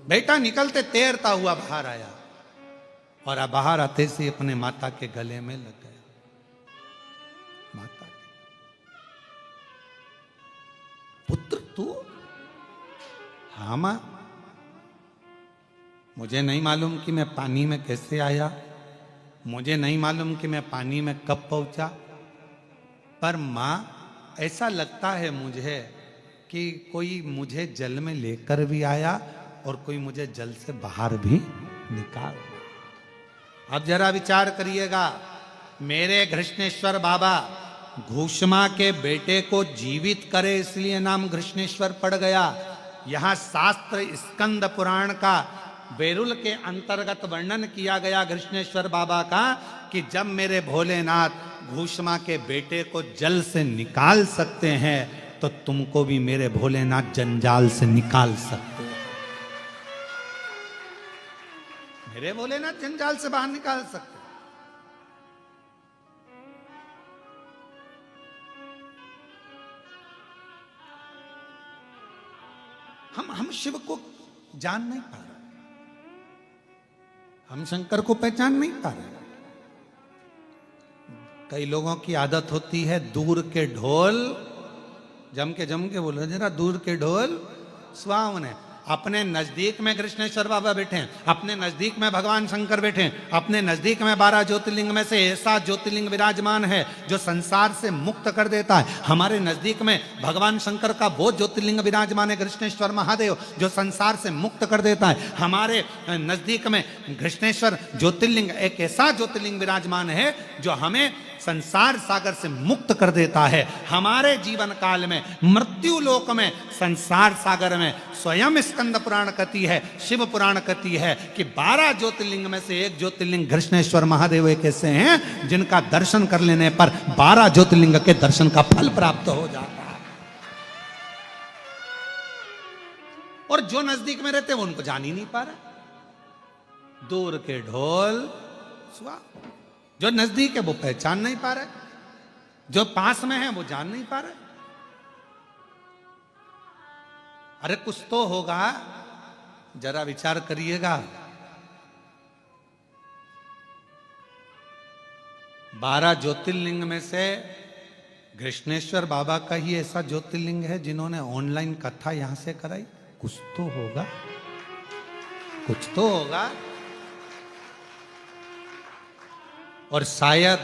बेटा निकलते तैरता हुआ बाहर आया और अब बाहर आते से अपने माता के गले में लग गया। माता के पुत्र तू? हाँ मां, मुझे नहीं मालूम कि मैं पानी में कैसे आया, मुझे नहीं मालूम कि मैं पानी में कब पहुंचा, पर मां ऐसा लगता है मुझे कि कोई मुझे जल में लेकर भी आया और कोई मुझे जल से बाहर भी निकाल। अब जरा विचार करिएगा, मेरे घृष्णेश्वर बाबा घूष्मा के बेटे को जीवित करे इसलिए नाम घृष्णेश्वर पड़ गया। यहां शास्त्र स्कंद पुराण का बेरुल के अंतर्गत वर्णन किया गया घृष्णेश्वर बाबा का कि जब मेरे भोलेनाथ घूष्मा के बेटे को जल से निकाल सकते हैं तो तुमको भी मेरे भोलेनाथ जंजाल से निकाल सकते हो। मेरे भोलेनाथ जंजाल से बाहर निकाल सकते। हम शिव को जान नहीं पा रहे, हम शंकर को पहचान नहीं पा रहे। कई लोगों की आदत होती है दूर के ढोल जम के बोलो जरा, दूर के ढोल सुहावने। अपने नजदीक में कृष्णेश्वर बाबा बैठे हैं, अपने नजदीक में भगवान शंकर बैठे हैं, अपने नजदीक में 12 ज्योतिर्लिंग में से ऐसा ज्योतिर्लिंग विराजमान है जो संसार से मुक्त कर देता है। हमारे नजदीक में भगवान शंकर का वो ज्योतिर्लिंग विराजमान है कृष्णेश्वर महादेव जो संसार से मुक्त कर देता है। हमारे नजदीक में कृष्णेश्वर ज्योतिर्लिंग एक ऐसा ज्योतिर्लिंग विराजमान है जो हमें संसार सागर से मुक्त कर देता है। हमारे जीवन काल में मृत्यु लोक में संसार सागर में स्वयं स्कंद पुराण कहती है, शिव पुराण कहती है कि 12 ज्योतिर्लिंग में से एक ज्योतिर्लिंग कृष्णेश्वर महादेव एक ऐसे हैं जिनका दर्शन कर लेने पर 12 ज्योतिर्लिंग के दर्शन का फल प्राप्त हो जाता है। और जो नजदीक में रहते हैं वो उनको जान ही नहीं पा रहे। दूर के ढोल सुहा, जो नजदीक है वो पहचान नहीं पा रहे, जो पास में है वो जान नहीं पा रहे। अरे कुछ तो होगा, जरा विचार करिएगा। 12 ज्योतिर्लिंग में से कृष्णेश्वर बाबा का ही ऐसा ज्योतिर्लिंग है जिन्होंने ऑनलाइन कथा यहां से कराई। कुछ तो होगा, कुछ तो होगा। और शायद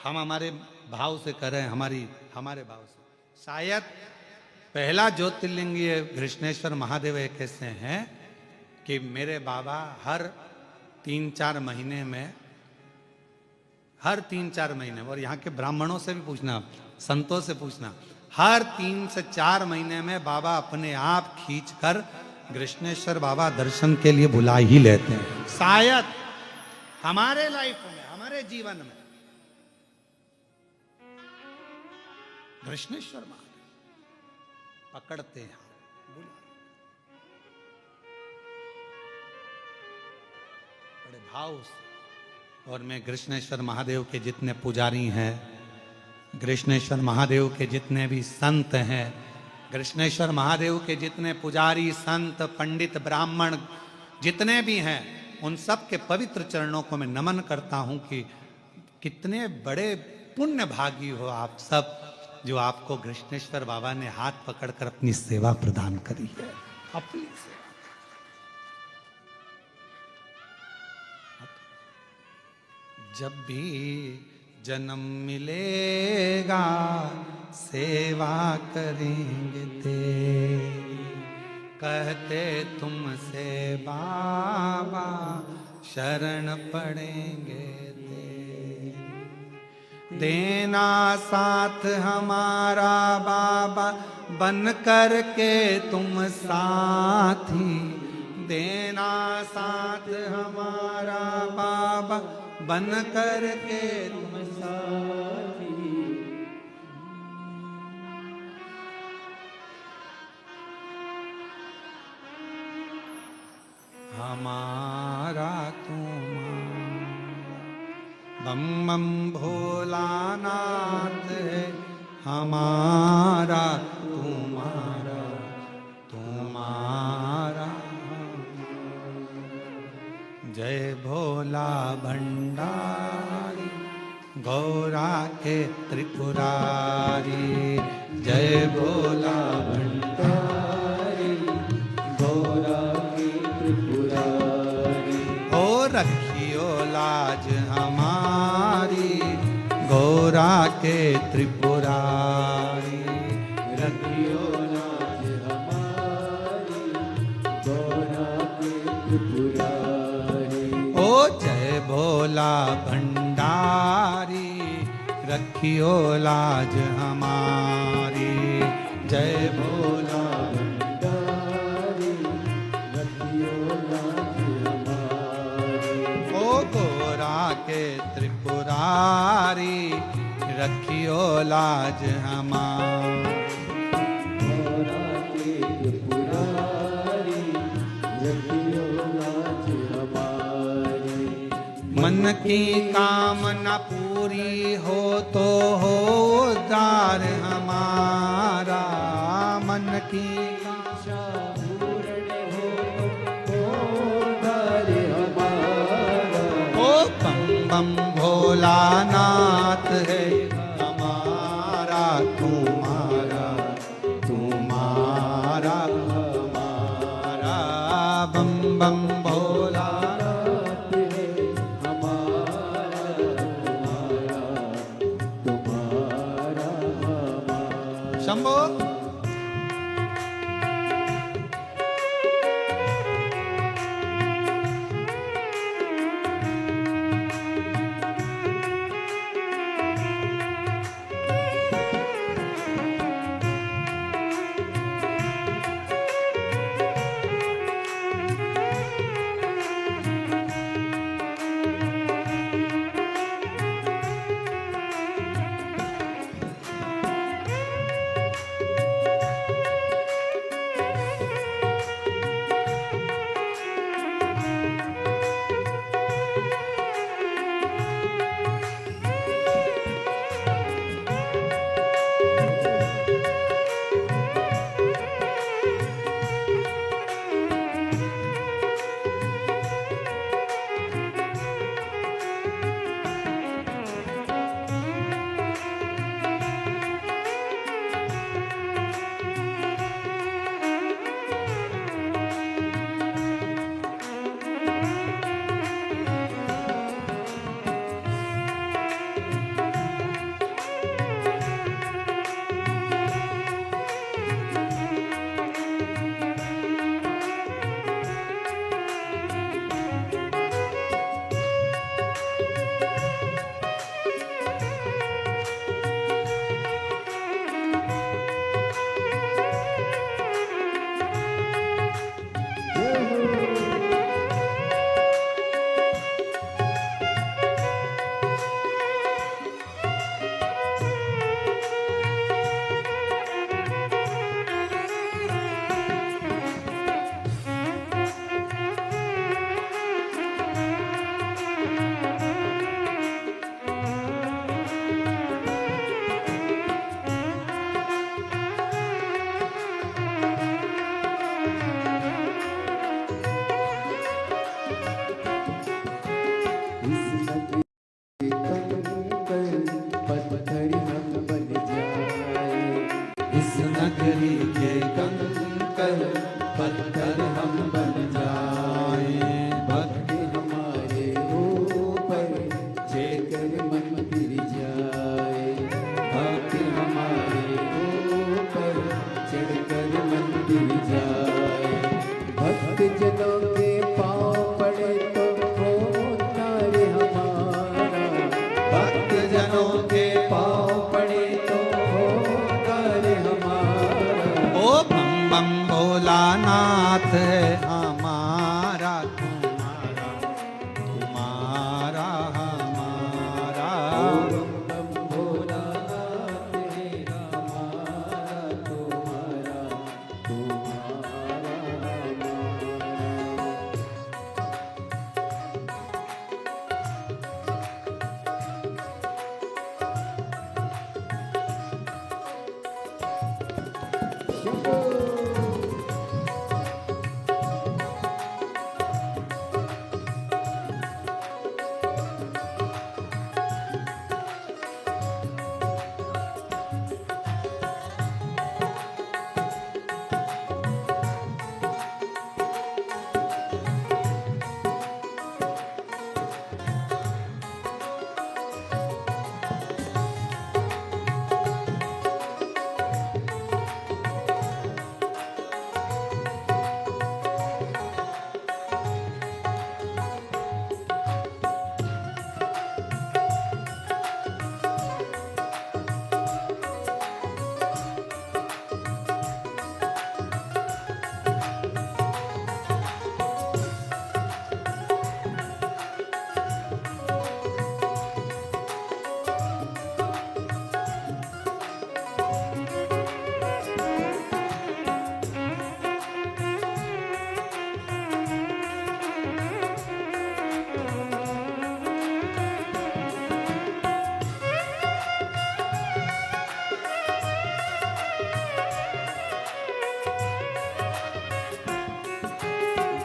हम हमारे भाव से कर रहे हैं, हमारे भाव से शायद पहला ज्योतिर्लिंग ये कृष्णेश्वर महादेव एक ऐसे हैं कि मेरे बाबा हर 3-4 महीने में, और यहाँ के ब्राह्मणों से भी पूछना, संतों से पूछना, हर 3 से 4 महीने में बाबा अपने आप खींचकर कृष्णेश्वर बाबा दर्शन के लिए बुला ही लेते हैं। शायद हमारे लाइफ में, हमारे जीवन में कृष्णेश्वर महादेव पकड़ते हैं, बड़े भाव से। और मैं कृष्णेश्वर महादेव के जितने पुजारी हैं, कृष्णेश्वर महादेव के जितने भी संत हैं, कृष्णेश्वर महादेव के जितने पुजारी संत पंडित ब्राह्मण जितने भी हैं, उन सब के पवित्र चरणों को मैं नमन करता हूं कि कितने बड़े पुण्य भागी हो आप सब जो आपको कृष्णेश्वर बाबा ने हाथ पकड़कर अपनी सेवा प्रदान करी है। अपनी सेवा जब भी जन्म मिलेगा सेवा करेंगे तेरी, कहते तुमसे बाबा शरण पड़ेंगे तेरी। देना साथ हमारा बाबा बन कर के तुम साथी, देना साथ हमारा बाबा बन कर के तुम साथी। हमारा तुम्हारा बम बम भोलानाथ है, हमारा तुम्हारा तुम्हारा हमारा। जय भोला भंडारी गौरा के त्रिपुरारी, जय भोला भंडारी गौरा के त्रिपुरारी। ओ रखियो लाज हमारी गौरा के त्रिपुरारी, रखियो लाज हमारी गौरा के त्रिपुरारी। ओ जय भोला भंडारी रखियो लाज हमारी, जय भोला भंडारी रखियो लाज हमारी। ओ गौरा के त्रिपुरारी रखियो लाज हमारी, गौरा के त्रिपुरारी रखियो लाज हमारी। मन की कामना पूरी हो तो हो उद्धार हमारा, मन की कामना पूर्ण हो तो उद्धार हमारा। ओ बम बम भोलानाथ है हमारा तुम्हारा, तुम्हारा हमारा। बम बम भोलानाथ है हमारा तुम्हारा, तुम्हारा हमारा। शंभो नगरी के कंकर पत्थर हम बन जाए, भक्ति हमारे ऊपर जेकर मन फिर जाए, भक्ति हमारे ऊपर चढ़कर मन फिर जाए। भक्त जनों के पाँव पड़े तो होता रे हमारा, भक्त जनों के पाँव पड़े तो होता रे हमारा। ओ बम बम भोलानाथ है हमारा तुम्हारा, तुम्हारा हमारा। ओ बम बम भोलानाथ है हमारा तुम्हारा, तुम्हारा हमारा।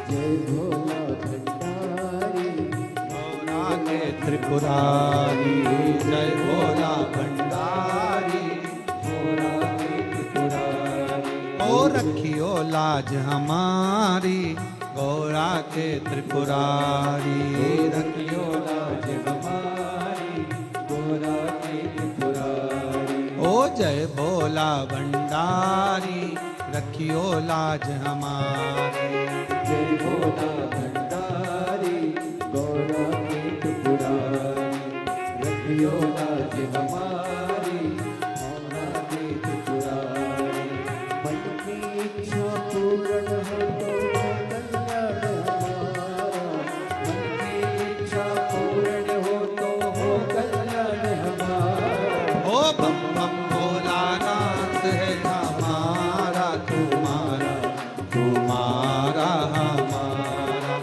जय भोला भंडारी, गौरा के त्रिपुरारी, जय भोला भंडारी, गौरा के त्रिपुरारी। ओ रखियो लाज हमारी, गौरा के त्रिपुरारी, रखियो लाज हमारी, गौरा के त्रिपुरारी। ओ जय भोला भंडारी, रखियो लाज हमारी, जय भोला भंडारी, गौरा के त्रिपुरारी। रखियो लाज हमारी, गौरा के त्रिपुरारी। मन की इच्छा पूर्ण हो तो कल्याण हमारा, मन की इच्छा पूर्ण हो तो हो कल्याण हमारा। ओ बम बम भोलानाथ है हमारा, तुम्हारा तुम्हारा हमारा,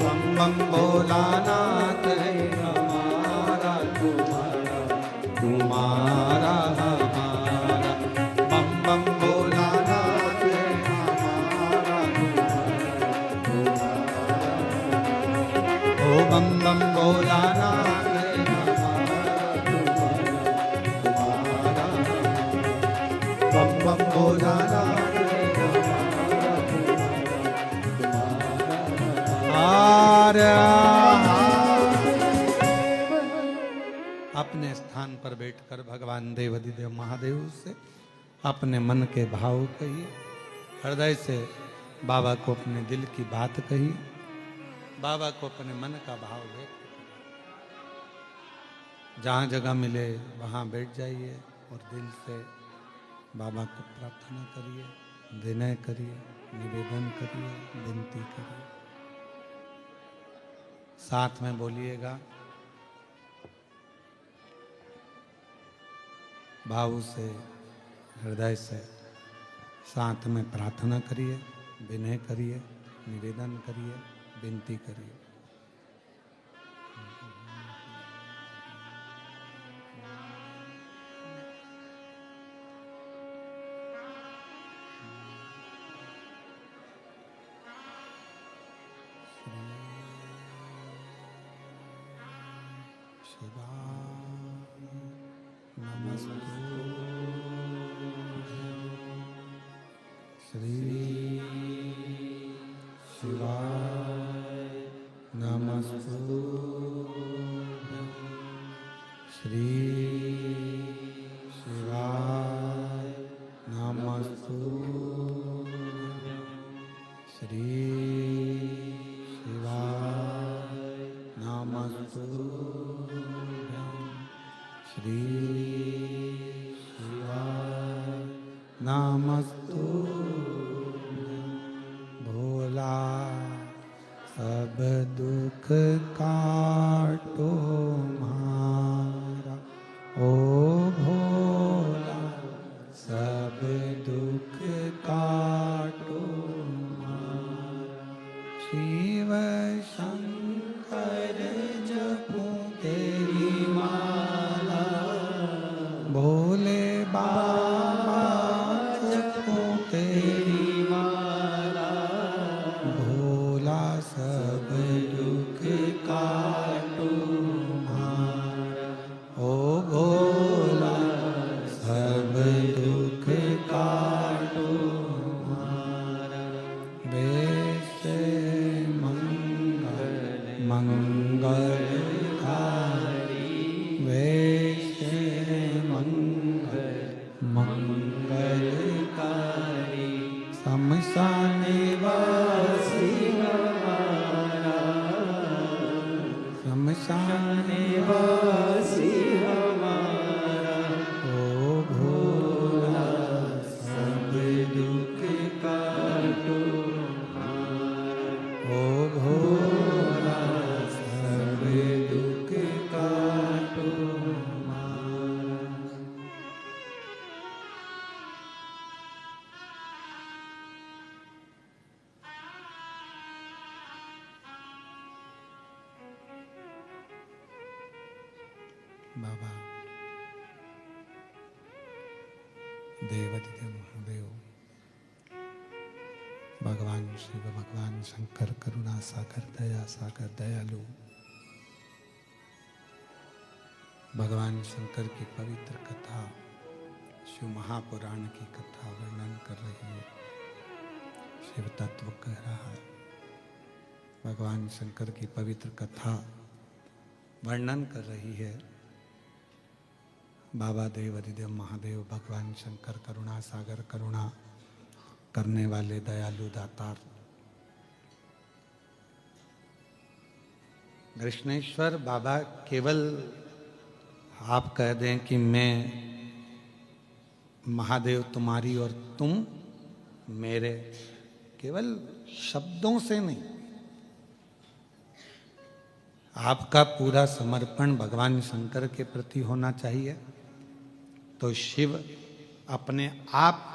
बम बम भोलानाथ है हमारा, तुम्हारा तुम्हारा हमारा, बम बम भोलानाथ है हमारा, तुम्हारा ओ बम बम भोलानाथ है हमारा, तुम्हारा बम बम भोलानाथ है हमारा। अपने स्थान पर बैठकर भगवान देवाधिदेव महादेव से अपने मन के भाव कहिए, हृदय से बाबा को अपने दिल की बात कहिए, बाबा को अपने मन का भाव व्यक्त करिए। जहाँ जगह मिले वहाँ बैठ जाइए और दिल से बाबा को प्रार्थना करिए, विनय करिए, निवेदन करिए, विनती करिए। साथ में बोलिएगा, भाव से हृदय से साथ में प्रार्थना करिए, विनय करिए, निवेदन करिए, विनती करिए। श्री शिवाय नमस्तुभ्यं, श्री शिवाय नमस्तुभ्यं, श्री शिवाय नमस्तुभ्यं, श्री शिवाय नमस्तुभ्यं। भोला सब दुख काटो मारा, ओ भोला सब दुख काटो मारा। शिव शंकर जपो तेरी माला, भोले बाबा जपो तेरी माला, भोला सब दुख काटो मारा, ओ भोला सब दुख काटो मारा। वैसे मंगल मंगलकारी, वैसे मंगल मंगलकारी, शमशान वासी हमारा, शमशान वासी हमारा, ओ भोला सब दुख काटो मारा, ओ भोला सब दुख काटो मारा। बाबा देवाधिदेव महादेव भगवान शिव, भगवान शंकर करुणा सागर, दया सागर, दयालु। भगवान शंकर की पवित्र कथा, शिव महापुराण की कथा वर्णन कर रही है। शिव तत्व कह रहा है। भगवान शंकर की पवित्र कथा वर्णन कर रही है। बाबा देव, अधिदेव महादेव, भगवान शंकर करुणा सागर, करुणा करने वाले दयालु दातार। कृष्णेश्वर बाबा केवल आप कह दें कि मैं महादेव तुम्हारी और तुम मेरे, केवल शब्दों से नहीं, आपका पूरा समर्पण भगवान शंकर के प्रति होना चाहिए। तो शिव अपने आप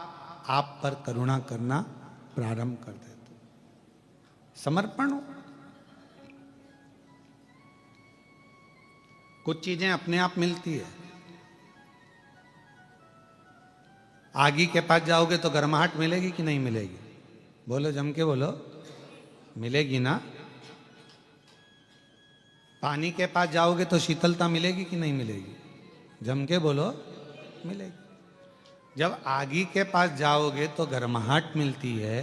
पर करुणा करना प्रारंभ कर देते। समर्पण हो। कुछ चीजें अपने आप मिलती है। आगी के पास जाओगे तो गर्माहट मिलेगी कि नहीं मिलेगी? बोलो, जम के बोलो, मिलेगी ना। पानी के पास जाओगे तो शीतलता मिलेगी कि नहीं मिलेगी? जम के बोलो, मिलेगी। जब आगी के पास जाओगे तो गर्माहट मिलती है,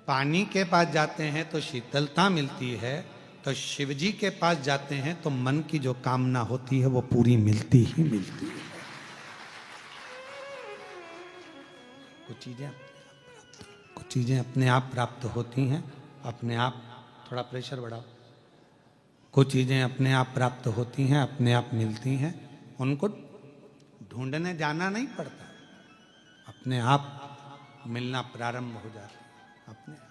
पानी के पास जाते हैं तो शीतलता मिलती है, तो शिव जी के पास जाते हैं तो मन की जो कामना होती है वो पूरी मिलती ही मिलती है। कुछ चीजें अपने आप प्राप्त होती हैं, अपने आप। थोड़ा प्रेशर बढ़ाओ। कुछ चीजें अपने आप प्राप्त होती हैं, अपने आप मिलती हैं। उनको ढूंढने जाना नहीं पड़ता, अपने आप मिलना प्रारंभ हो जाता है, अपने आप।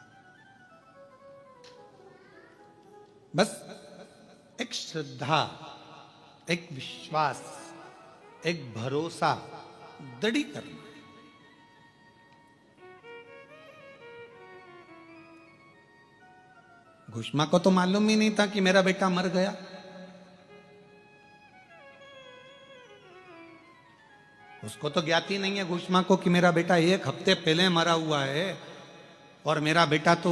बस एक श्रद्धा, एक विश्वास, एक भरोसा दृढ़ करना। घुष्मा को तो मालूम ही नहीं था कि मेरा बेटा मर गया। उसको तो ज्ञात ही नहीं है घुष्मा को कि मेरा बेटा 1 हफ्ते पहले मरा हुआ है, और मेरा बेटा तो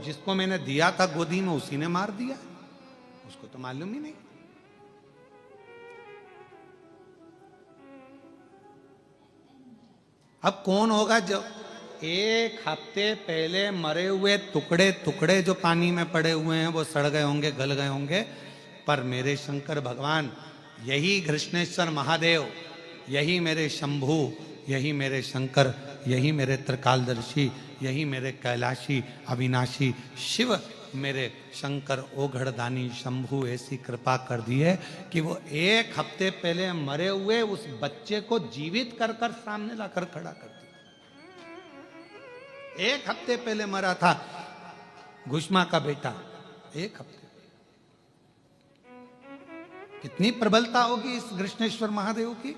जिसको मैंने दिया था गोदी में उसी ने मार दिया। उसको तो मालूम ही नहीं। अब कौन होगा जो 1 हफ्ते पहले मरे हुए टुकड़े टुकड़े जो पानी में पड़े हुए हैं वो सड़ गए होंगे, गल गए होंगे, पर मेरे शंकर भगवान, यही कृष्णेश्वर महादेव, यही मेरे शंभु, यही मेरे शंकर, यही मेरे त्रिकालदर्शी, यही मेरे कैलाशी अविनाशी शिव, मेरे शंकर ओघड़दानी शंभु ऐसी कृपा कर दी है कि वो 1 हफ्ते पहले मरे हुए उस बच्चे को जीवित कर कर सामने लाकर खड़ा कर दिया। 1 हफ्ते पहले मरा था घुष्मा का बेटा, 1 हफ्ते। कितनी प्रबलता होगी इस कृष्णेश्वर महादेव की,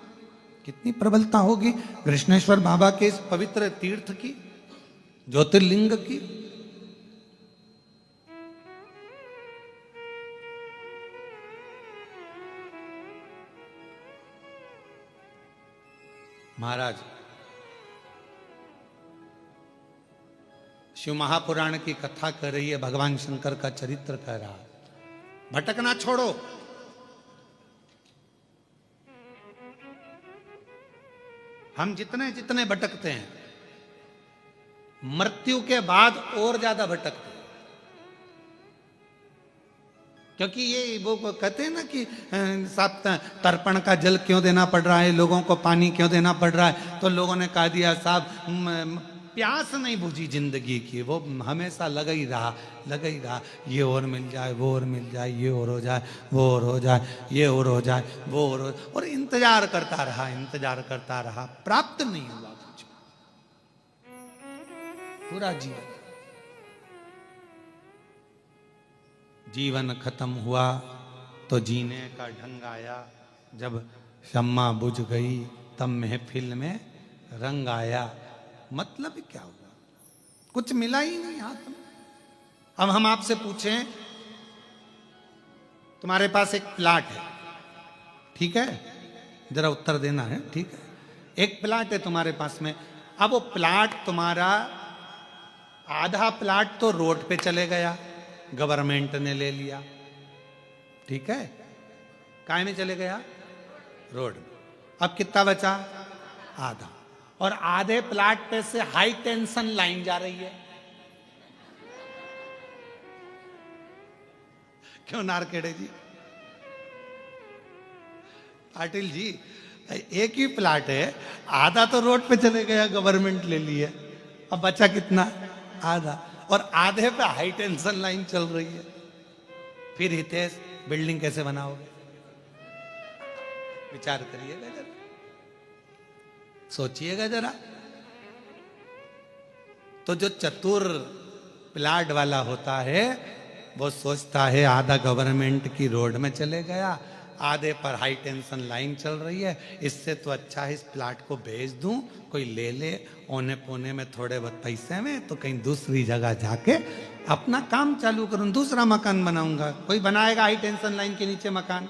कितनी प्रबलता होगी कृष्णेश्वर बाबा के इस पवित्र तीर्थ की, ज्योतिर्लिंग की। महाराज, शिव महापुराण की कथा कर रही है, भगवान शंकर का चरित्र कह रहा है। भटकना छोड़ो, हम जितने जितने भटकते हैं मृत्यु के बाद और ज्यादा भटकते हैं। क्योंकि ये वो कहते हैं ना कि साथ तर्पण का जल क्यों देना पड़ रहा है, लोगों को पानी क्यों देना पड़ रहा है, तो लोगों ने कह दिया साहब प्यास नहीं बुझी जिंदगी की, वो हमेशा लगा ही रहा, ये और मिल जाए, वो और मिल जाए, ये और हो जाए, वो और हो जाए, ये और हो जाए, वो और इंतजार करता रहा, प्राप्त नहीं हुआ कुछ पूरा जीवन खत्म हुआ तो जीने का ढंग आया, जब शम्मा बुझ गई तब महफिल में रंग आया। मतलब क्या हुआ? कुछ मिला ही नहीं हाथ में। अब हम आपसे पूछें, तुम्हारे पास एक प्लाट है, ठीक है, जरा उत्तर देना है, ठीक है। एक प्लाट है तुम्हारे पास में। अब वो प्लाट तुम्हारा आधा प्लाट तो रोड पे चले गया, गवर्नमेंट ने ले लिया, ठीक है, काय में चले गया, रोड में। अब कितना बचा, आधा, और आधे प्लाट पे से हाई टेंशन लाइन जा रही है। क्यों नारकेड़े जी, पाटिल जी, एक ही प्लाट है, आधा तो रोड पे चले गया, गवर्नमेंट ले ली है, अब बचा कितना, आधा, और आधे पे हाई टेंशन लाइन चल रही है। फिर हितेश बिल्डिंग कैसे बनाओगे, विचार करिएगा जरा, सोचिएगा जरा। तो जो चतुर प्लाट वाला होता है वो सोचता है आधा गवर्नमेंट की रोड में चले गया, आधे पर हाई टेंशन लाइन चल रही है, इससे तो अच्छा है इस प्लाट को बेच दूं, कोई ले ले औने पौने में थोड़े बहुत पैसे में, तो कहीं दूसरी जगह जाके अपना काम चालू करूं, दूसरा मकान बनाऊंगा। कोई बनाएगा हाई टेंशन लाइन के नीचे मकान,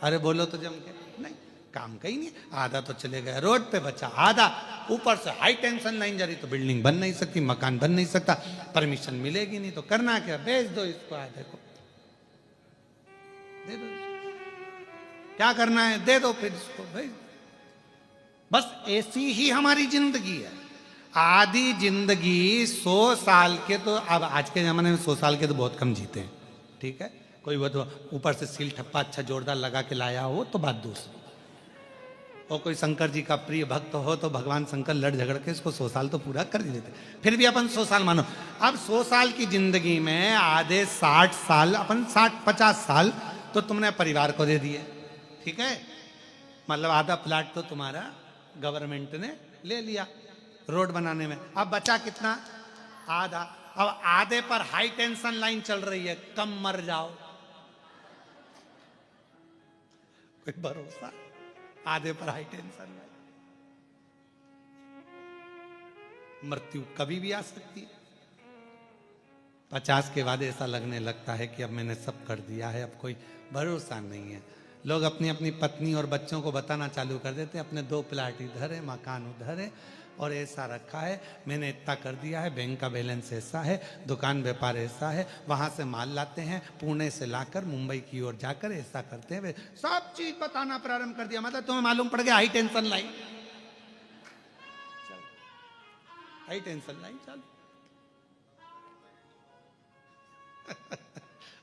अरे बोलो तो जम के, नहीं, काम कहीं नहीं, आधा तो चले गया रोड पे, बचा आधा, ऊपर से हाई टेंशन लाइन जा रही, तो बिल्डिंग बन नहीं सकती, मकान बन नहीं सकता, परमिशन मिलेगी नहीं, तो करना क्या, बेच दो इसको, आधे को दे दो, क्या करना है दे दो, फिर इसको भाई। बस ऐसी ही हमारी जिंदगी है। आधी जिंदगी 100 साल के, तो अब आज के जमाने में 100 साल के तो बहुत कम जीते हैं, ठीक है, कोई वो तो ऊपर से सील ठप्पा अच्छा जोरदार लगा के लाया हो तो बात दूसरी, और कोई शंकर जी का प्रिय भक्त हो तो भगवान शंकर लड़ झगड़ के इसको 100 साल तो पूरा कर ही देते, फिर भी अपन 100 साल मानो। अब 100 साल की जिंदगी में आधे 60 साल, अपन 60-50 साल तो तुमने परिवार को दे दिए, ठीक है, मतलब आधा प्लाट तो तुम्हारा गवर्नमेंट ने ले लिया रोड बनाने में, अब बचा कितना, आधा। अब आधे पर हाई टेंशन लाइन चल रही है, कम मर जाओ, कोई भरोसा, आधे पर हाई टेंशन लाइन, मृत्यु कभी भी आ सकती है। 50 के बाद ऐसा लगने लगता है कि अब मैंने सब कर दिया है, अब कोई भरोसा नहीं है। लोग अपनी अपनी पत्नी और बच्चों को बताना चालू कर देते हैं, अपने 2 प्लाट इधर है, मकान उधर है, और ऐसा रखा है, मैंने इतना कर दिया है, बैंक का बैलेंस ऐसा है, दुकान व्यापार ऐसा है, वहां से माल लाते हैं, पुणे से लाकर मुंबई की ओर जाकर ऐसा करते हैं, सब चीज बताना प्रारंभ कर दिया। मतलब तुम्हें मालूम पड़ गया high tension line, high tension line चल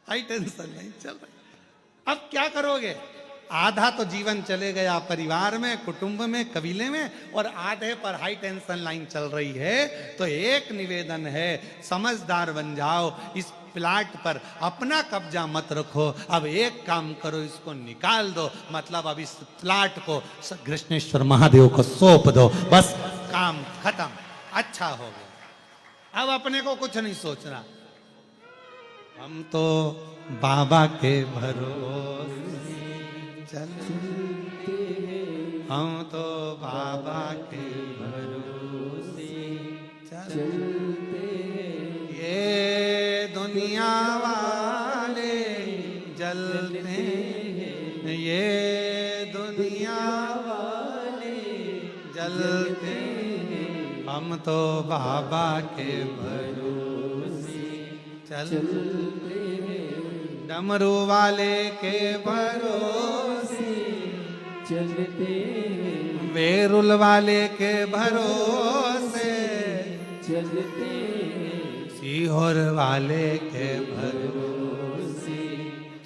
हाई टेंशन लाइन चल रही। अब क्या करोगे, आधा तो जीवन चले गया परिवार में, कुटुंब में, कबीले में, और आधे पर हाई टेंशन लाइन चल रही है। तो एक निवेदन है, समझदार बन जाओ, इस प्लाट पर अपना कब्जा मत रखो, अब एक काम करो, इसको निकाल दो, मतलब अब इस प्लाट को कृष्णेश्वर महादेव को सौंप दो, बस काम खत्म, अच्छा हो गया। अब अपने को कुछ नहीं सोचना, हम तो बाबा के भरोसे चलते हैं, हम तो बाबा के भरोसे चलते हैं, ये दुनिया वाले जलते हैं, ये दुनिया वाले जलते हैं, हम तो बाबा के भरोसे चलते हैं, डमरू वाले के भरोसे चलते हैं, वेरुल वाले के भरोसे चलते हैं, सीहोर वाले के भरोसे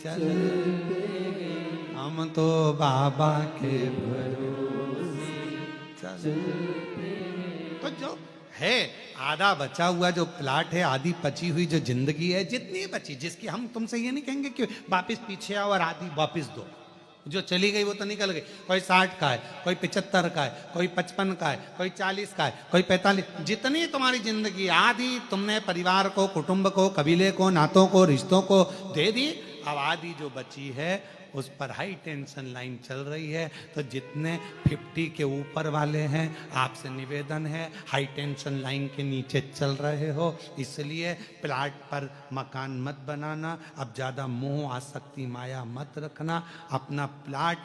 चलते हैं, हम तो बाबा के भरोसे चलते हैं। तो जो है आधा बचा हुआ जो प्लाट है, आधी बची हुई जो जिंदगी है, जितनी बची, जिसकी हम तुमसे ये नहीं कहेंगे कि वापस पीछे आओ और आधी वापस दो, जो चली गई वो तो निकल गई, कोई 60 का है, कोई 75 का है, कोई 55 का है, कोई 40 का है, कोई 45, जितनी तुम्हारी जिंदगी आधी तुमने परिवार को, कुटुंब को, कबीले को, नातों को, रिश्तों को दे दी, अब आधी जो बची है उस पर हाई टेंशन लाइन चल रही है। तो जितने 50 के ऊपर वाले हैं, आपसे निवेदन है, हाई टेंशन लाइन के नीचे चल रहे हो, इसलिए प्लाट पर मकान मत बनाना, अब ज़्यादा मोह आसक्ति माया मत रखना, अपना प्लाट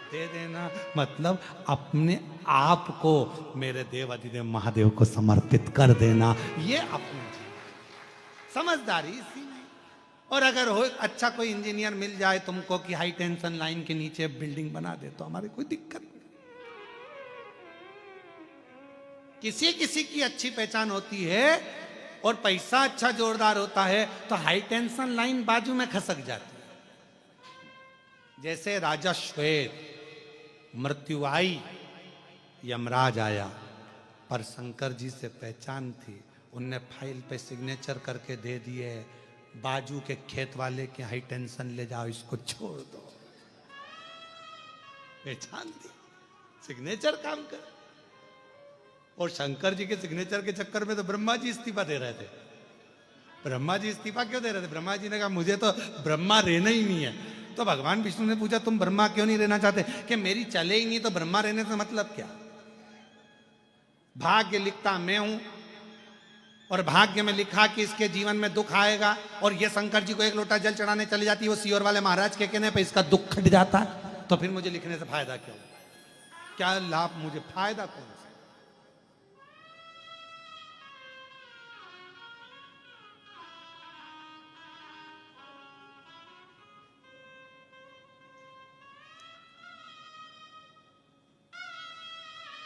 दे देना मतलब अपने आप को मेरे देव अधिदेव महादेव को समर्पित कर देना, ये अपनी समझदारी इसी में। और अगर हो अच्छा कोई इंजीनियर मिल जाए तुमको कि हाई टेंशन लाइन के नीचे बिल्डिंग बना दे तो हमारी कोई दिक्कत नहीं। किसी किसी की अच्छी पहचान होती है और पैसा अच्छा जोरदार होता है तो हाई टेंशन लाइन बाजू में खसक जाती है। जैसे राजा श्वेत, मृत्यु आई, यमराज आया, पर शंकर जी से पहचान थी, उनने फाइल पे सिग्नेचर करके दे दिए, बाजू के खेत वाले के हाई टेंशन ले जाओ, इसको छोड़ दो। पहचान दी, सिग्नेचर काम कर। और शंकर जी के सिग्नेचर के चक्कर में तो ब्रह्मा जी इस्तीफा दे रहे थे। ब्रह्मा जी इस्तीफा क्यों दे रहे थे? ब्रह्मा जी ने कहा मुझे तो ब्रह्मा रहना ही नहीं है। तो भगवान विष्णु ने पूछा तुम ब्रह्मा क्यों नहीं रहना चाहते? कि मेरी चले ही नहीं तो ब्रह्मा रहने से मतलब क्या? भाग्य लिखता मैं हूं और भाग्य में लिखा कि इसके जीवन में दुख आएगा और ये शंकर जी को एक लोटा जल चढ़ाने चली जाती है, वो सीहोर वाले महाराज के कहने पे इसका दुख खट जाता है, तो फिर मुझे लिखने से फायदा क्यों? क्या लाभ मुझे, फायदा कौन सा?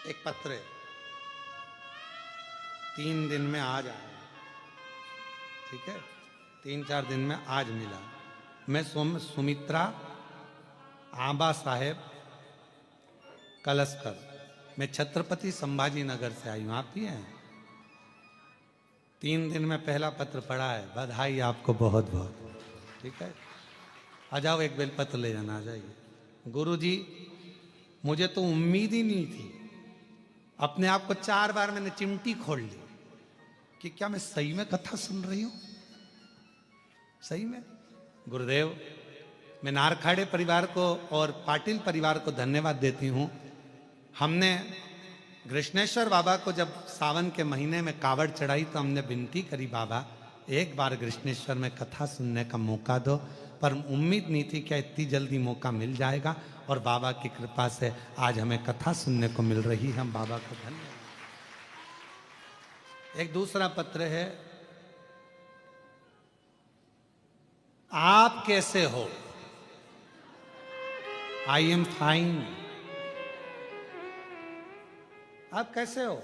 एक पत्र है, 3 दिन में आज आया, ठीक है, 3-4 दिन में आज मिला। मैं सुमित्रा आबा साहेब कलस्कर, मैं छत्रपति संभाजी नगर से आई हूं। आप ही हैं? 3 दिन में पहला पत्र पढ़ा है, बधाई आपको बहुत बहुत। ठीक है, आ जाओ एक बेलपत्र ले जाना, आ जाइए। गुरुजी मुझे तो उम्मीद ही नहीं थी, अपने आप को 4 बार मैंने चिमटी खोल ली कि क्या मैं सही में कथा सुन रही हूं? सही में। गुरुदेव, मैं नारखाड़े परिवार को और पाटिल परिवार को धन्यवाद देती हूं। हमने कृष्णेश्वर बाबा को जब सावन के महीने में कावड़ चढ़ाई तो हमने विनती करी, बाबा एक बार कृष्णेश्वर में कथा सुनने का मौका दो, पर उम्मीद नहीं थी कि इतनी जल्दी मौका मिल जाएगा। और बाबा की कृपा से आज हमें कथा सुनने को मिल रही है, हम बाबा को धन्यवाद। एक दूसरा पत्र है, आप कैसे हो? I am fine. आप कैसे हो?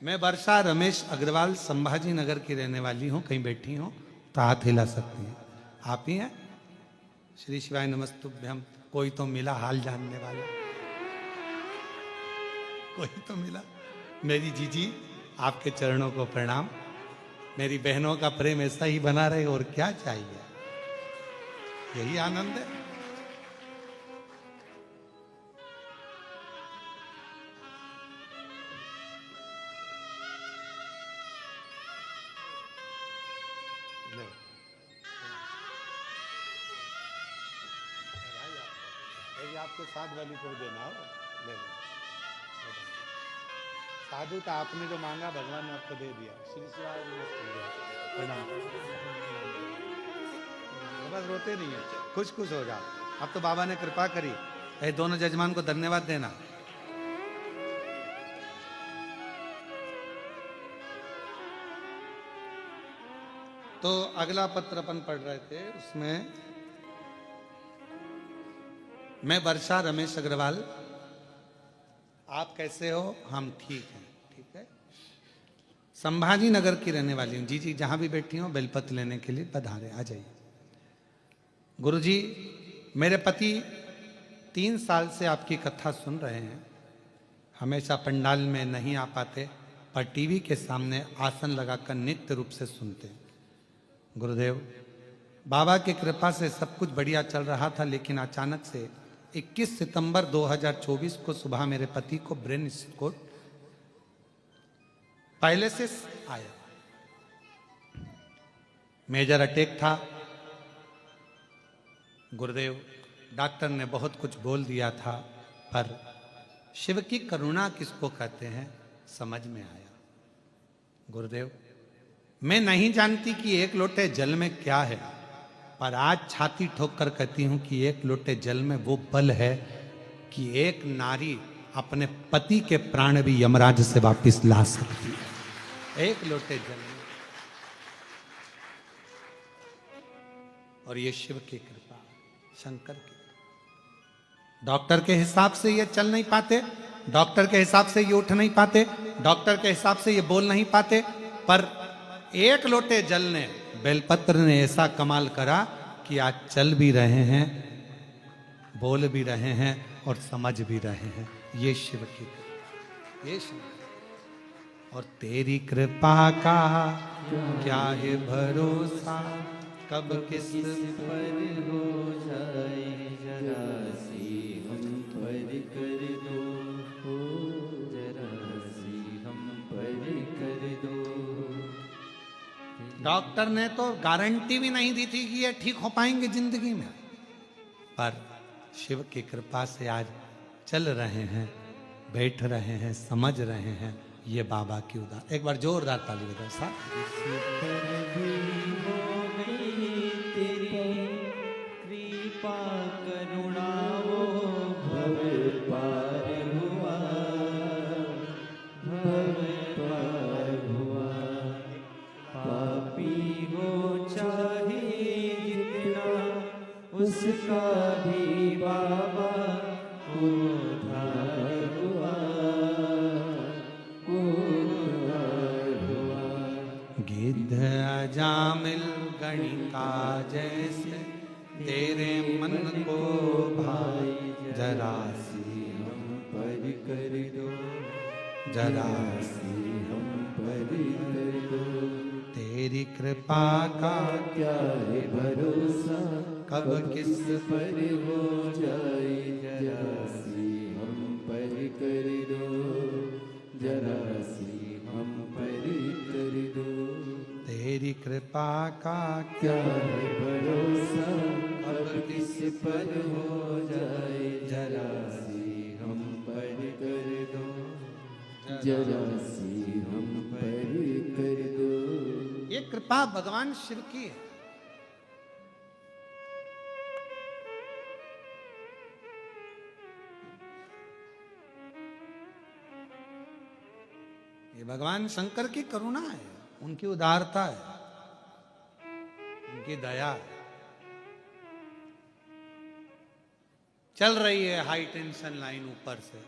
मैं वर्षा रमेश अग्रवाल संभाजी नगर की रहने वाली हूं। कहीं बैठी हूं तो हाथ हिला सकती हैं। आप ही हैं? श्री शिवाय नमस्तुभ्यम। कोई तो मिला हाल जानने वाला, कोई तो मिला। मेरी जीजी, आपके चरणों को प्रणाम। मेरी बहनों का प्रेम ऐसा ही बना रहे, और क्या चाहिए? यही आनंद है। आपके साथ वाली को देना हो, ले लो। साधु तो आपने जो मांगा भगवान ने आपको दे दिया। श्री शिवाय प्रणाम। बस रोते नहीं है, खुश खुश हो जाओ। अब तो बाबा ने कृपा करी। ये दोनों जजमान को धन्यवाद देना। तो अगला पत्र अपन पढ़ रहे थे, उसमें मैं वर्षा रमेश अग्रवाल, आप कैसे हो? हम ठीक हैं। ठीक है, संभाजी नगर की रहने वाली हूं। जी जी, जहां भी बैठी हो बेलपत्र लेने के लिए पधारे, आ जाइए। गुरुजी, मेरे पति 3 साल से आपकी कथा सुन रहे हैं। हमेशा पंडाल में नहीं आ पाते, पर टीवी के सामने आसन लगाकर नित्य रूप से सुनते। गुरुदेव, बाबा की कृपा से सब कुछ बढ़िया चल रहा था, लेकिन अचानक से 21 सितंबर 2024 को सुबह मेरे पति को ब्रेन स्ट्रोक पहले से आया। मेजर अटैक था। गुरुदेव, डॉक्टर ने बहुत कुछ बोल दिया था, पर शिव की करुणा किसको कहते हैं समझ में आया। गुरुदेव, मैं नहीं जानती कि 1 लोटे जल में क्या है, पर आज छाती ठोक कर कहती हूं कि एक लोटे जल में वो बल है कि एक नारी अपने पति के प्राण भी यमराज से वापस ला सकती है, एक लोटे जल में। और ये शिव की कृपा, शंकर की। डॉक्टर के हिसाब से ये चल नहीं पाते, डॉक्टर के हिसाब से ये उठ नहीं पाते, डॉक्टर के हिसाब से ये बोल नहीं पाते, पर एक लोटे जल ने, बेलपत्र ने ऐसा कमाल करा कि आज चल भी रहे हैं, बोल भी रहे हैं और समझ भी रहे हैं। ये शिव की कृपा, ये शिव। और तेरी कृपा का क्या है भरोसा, कब किस पर हो जाए जरा सी हम पर कर दो, हो जरा सी हम पर कर दो। डॉक्टर ने तो गारंटी भी नहीं दी थी कि ये ठीक हो पाएंगे जिंदगी में, पर शिव की कृपा से आज चल रहे हैं, बैठ रहे हैं, समझ रहे हैं। ये बाबा की उदार, एक बार जोरदार ताली बजाओ साहब। कृपा करुणा वो भव पार हुआ, भव पार हुआ। पापी हो चाहे जितना, उसका भी बाबा उद्धार हुआ, उद्धार हुआ। गिद्ध अजामिल गणिका जैसे तेरे मन को भाई, जरा सी हम पर कर दो, जरा सी हम पर कर दो। तेरी कृपा का क्या है भरोसा, कब किस पर हो जाए जरा सी हम पर कर दो, जरा सी हम पर कर दो। तेरी कृपा का क्या है भरोसा, अब किस पर हो जाए जरा सी हम पर कर दो, जरा सी हम पर कर दो। ये कृपा भगवान शिव की है। ये भगवान शंकर की करुणा है, उनकी उदारता है, उनकी दया है। चल रही है हाई टेंशन लाइन ऊपर से,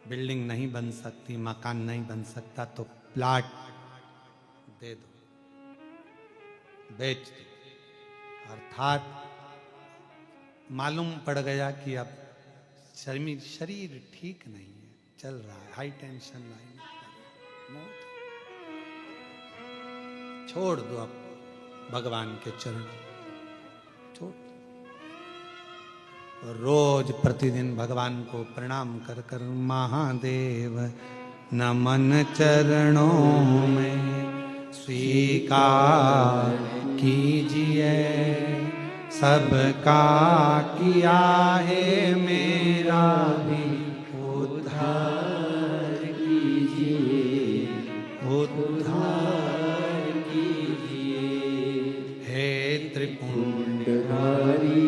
बिल्डिंग नहीं बन सकती, मकान नहीं बन सकता, तो प्लाट दे दो, बेच दो। अर्थात मालूम पड़ गया कि अब शरीर ठीक नहीं है, चल रहा है हाई टेंशन लाइन, मौत। छोड़ दो अब भगवान के चरण, छोड़ दो। और रोज प्रतिदिन भगवान को प्रणाम कर कर महादेव नमन चरणों में स्वीकार कीजिए, सबका किया है मेरा भी उद्धार कीजिए, उद्धार कीजिए। हे त्रिपुंडधारी,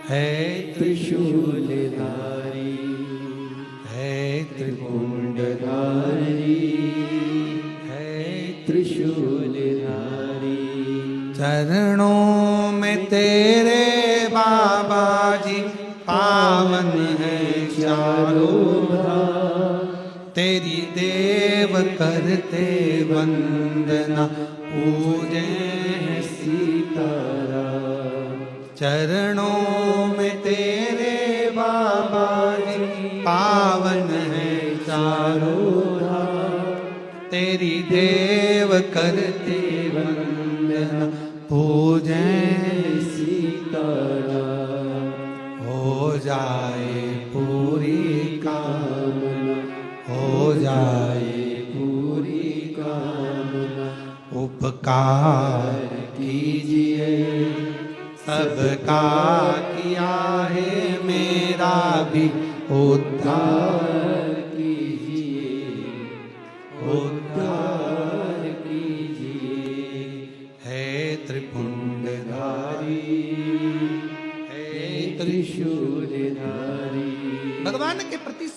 है त्रिशूलधारी, है त्रिपुंडधारी, है त्रिशूलधारी। चरणों में तेरे बाबा जी पावन है चारों धाम, तेरी देव करते वंदना पूजे हैं सीताराम। चरणों में तेरे बाबा जी पावन है चारों धाम, तेरी देव करते वंदना पूजे सीताराम। हो जाए पूरी कामना, हो जाए पूरी कामना। उपकार कीजिए, सबका किया है मेरा भी उद्धार कीजिए, उद्धार कीजिए। है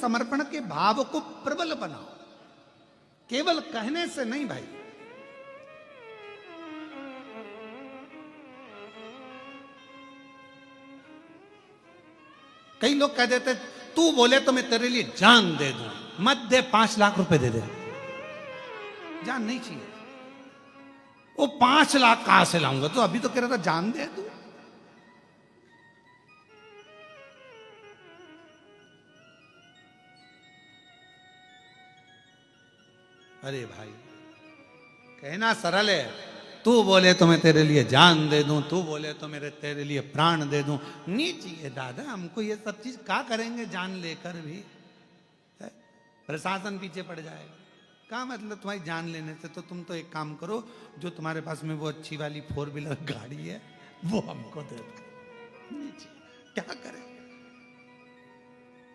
समर्पण के भाव को प्रबल बनाओ, केवल कहने से नहीं भाई। कई लोग कह देते तू बोले तो मैं तेरे लिए जान दे दूं, मत दे, 5 लाख रुपए दे दे। जान नहीं चाहिए। वो 5 लाख कहां से लाऊंगा? तो अभी तो कह रहा था जान दे तू। अरे भाई, कहना सरल है, तू बोले तो मैं तेरे लिए जान दे दूं, तू बोले तो मेरे तेरे लिए प्राण दे दूं। नहीं चाहिए दादा हमको ये सब चीज, क्या करेंगे जान लेकर भी? प्रशासन पीछे पड़ जाएगा। क्या मतलब तुम्हारी जान लेने से? तो तुम तो एक काम करो, जो तुम्हारे पास में वो अच्छी वाली 4 व्हीलर गाड़ी है वो हमको दे दो। नहीं चाहिए, क्या करें?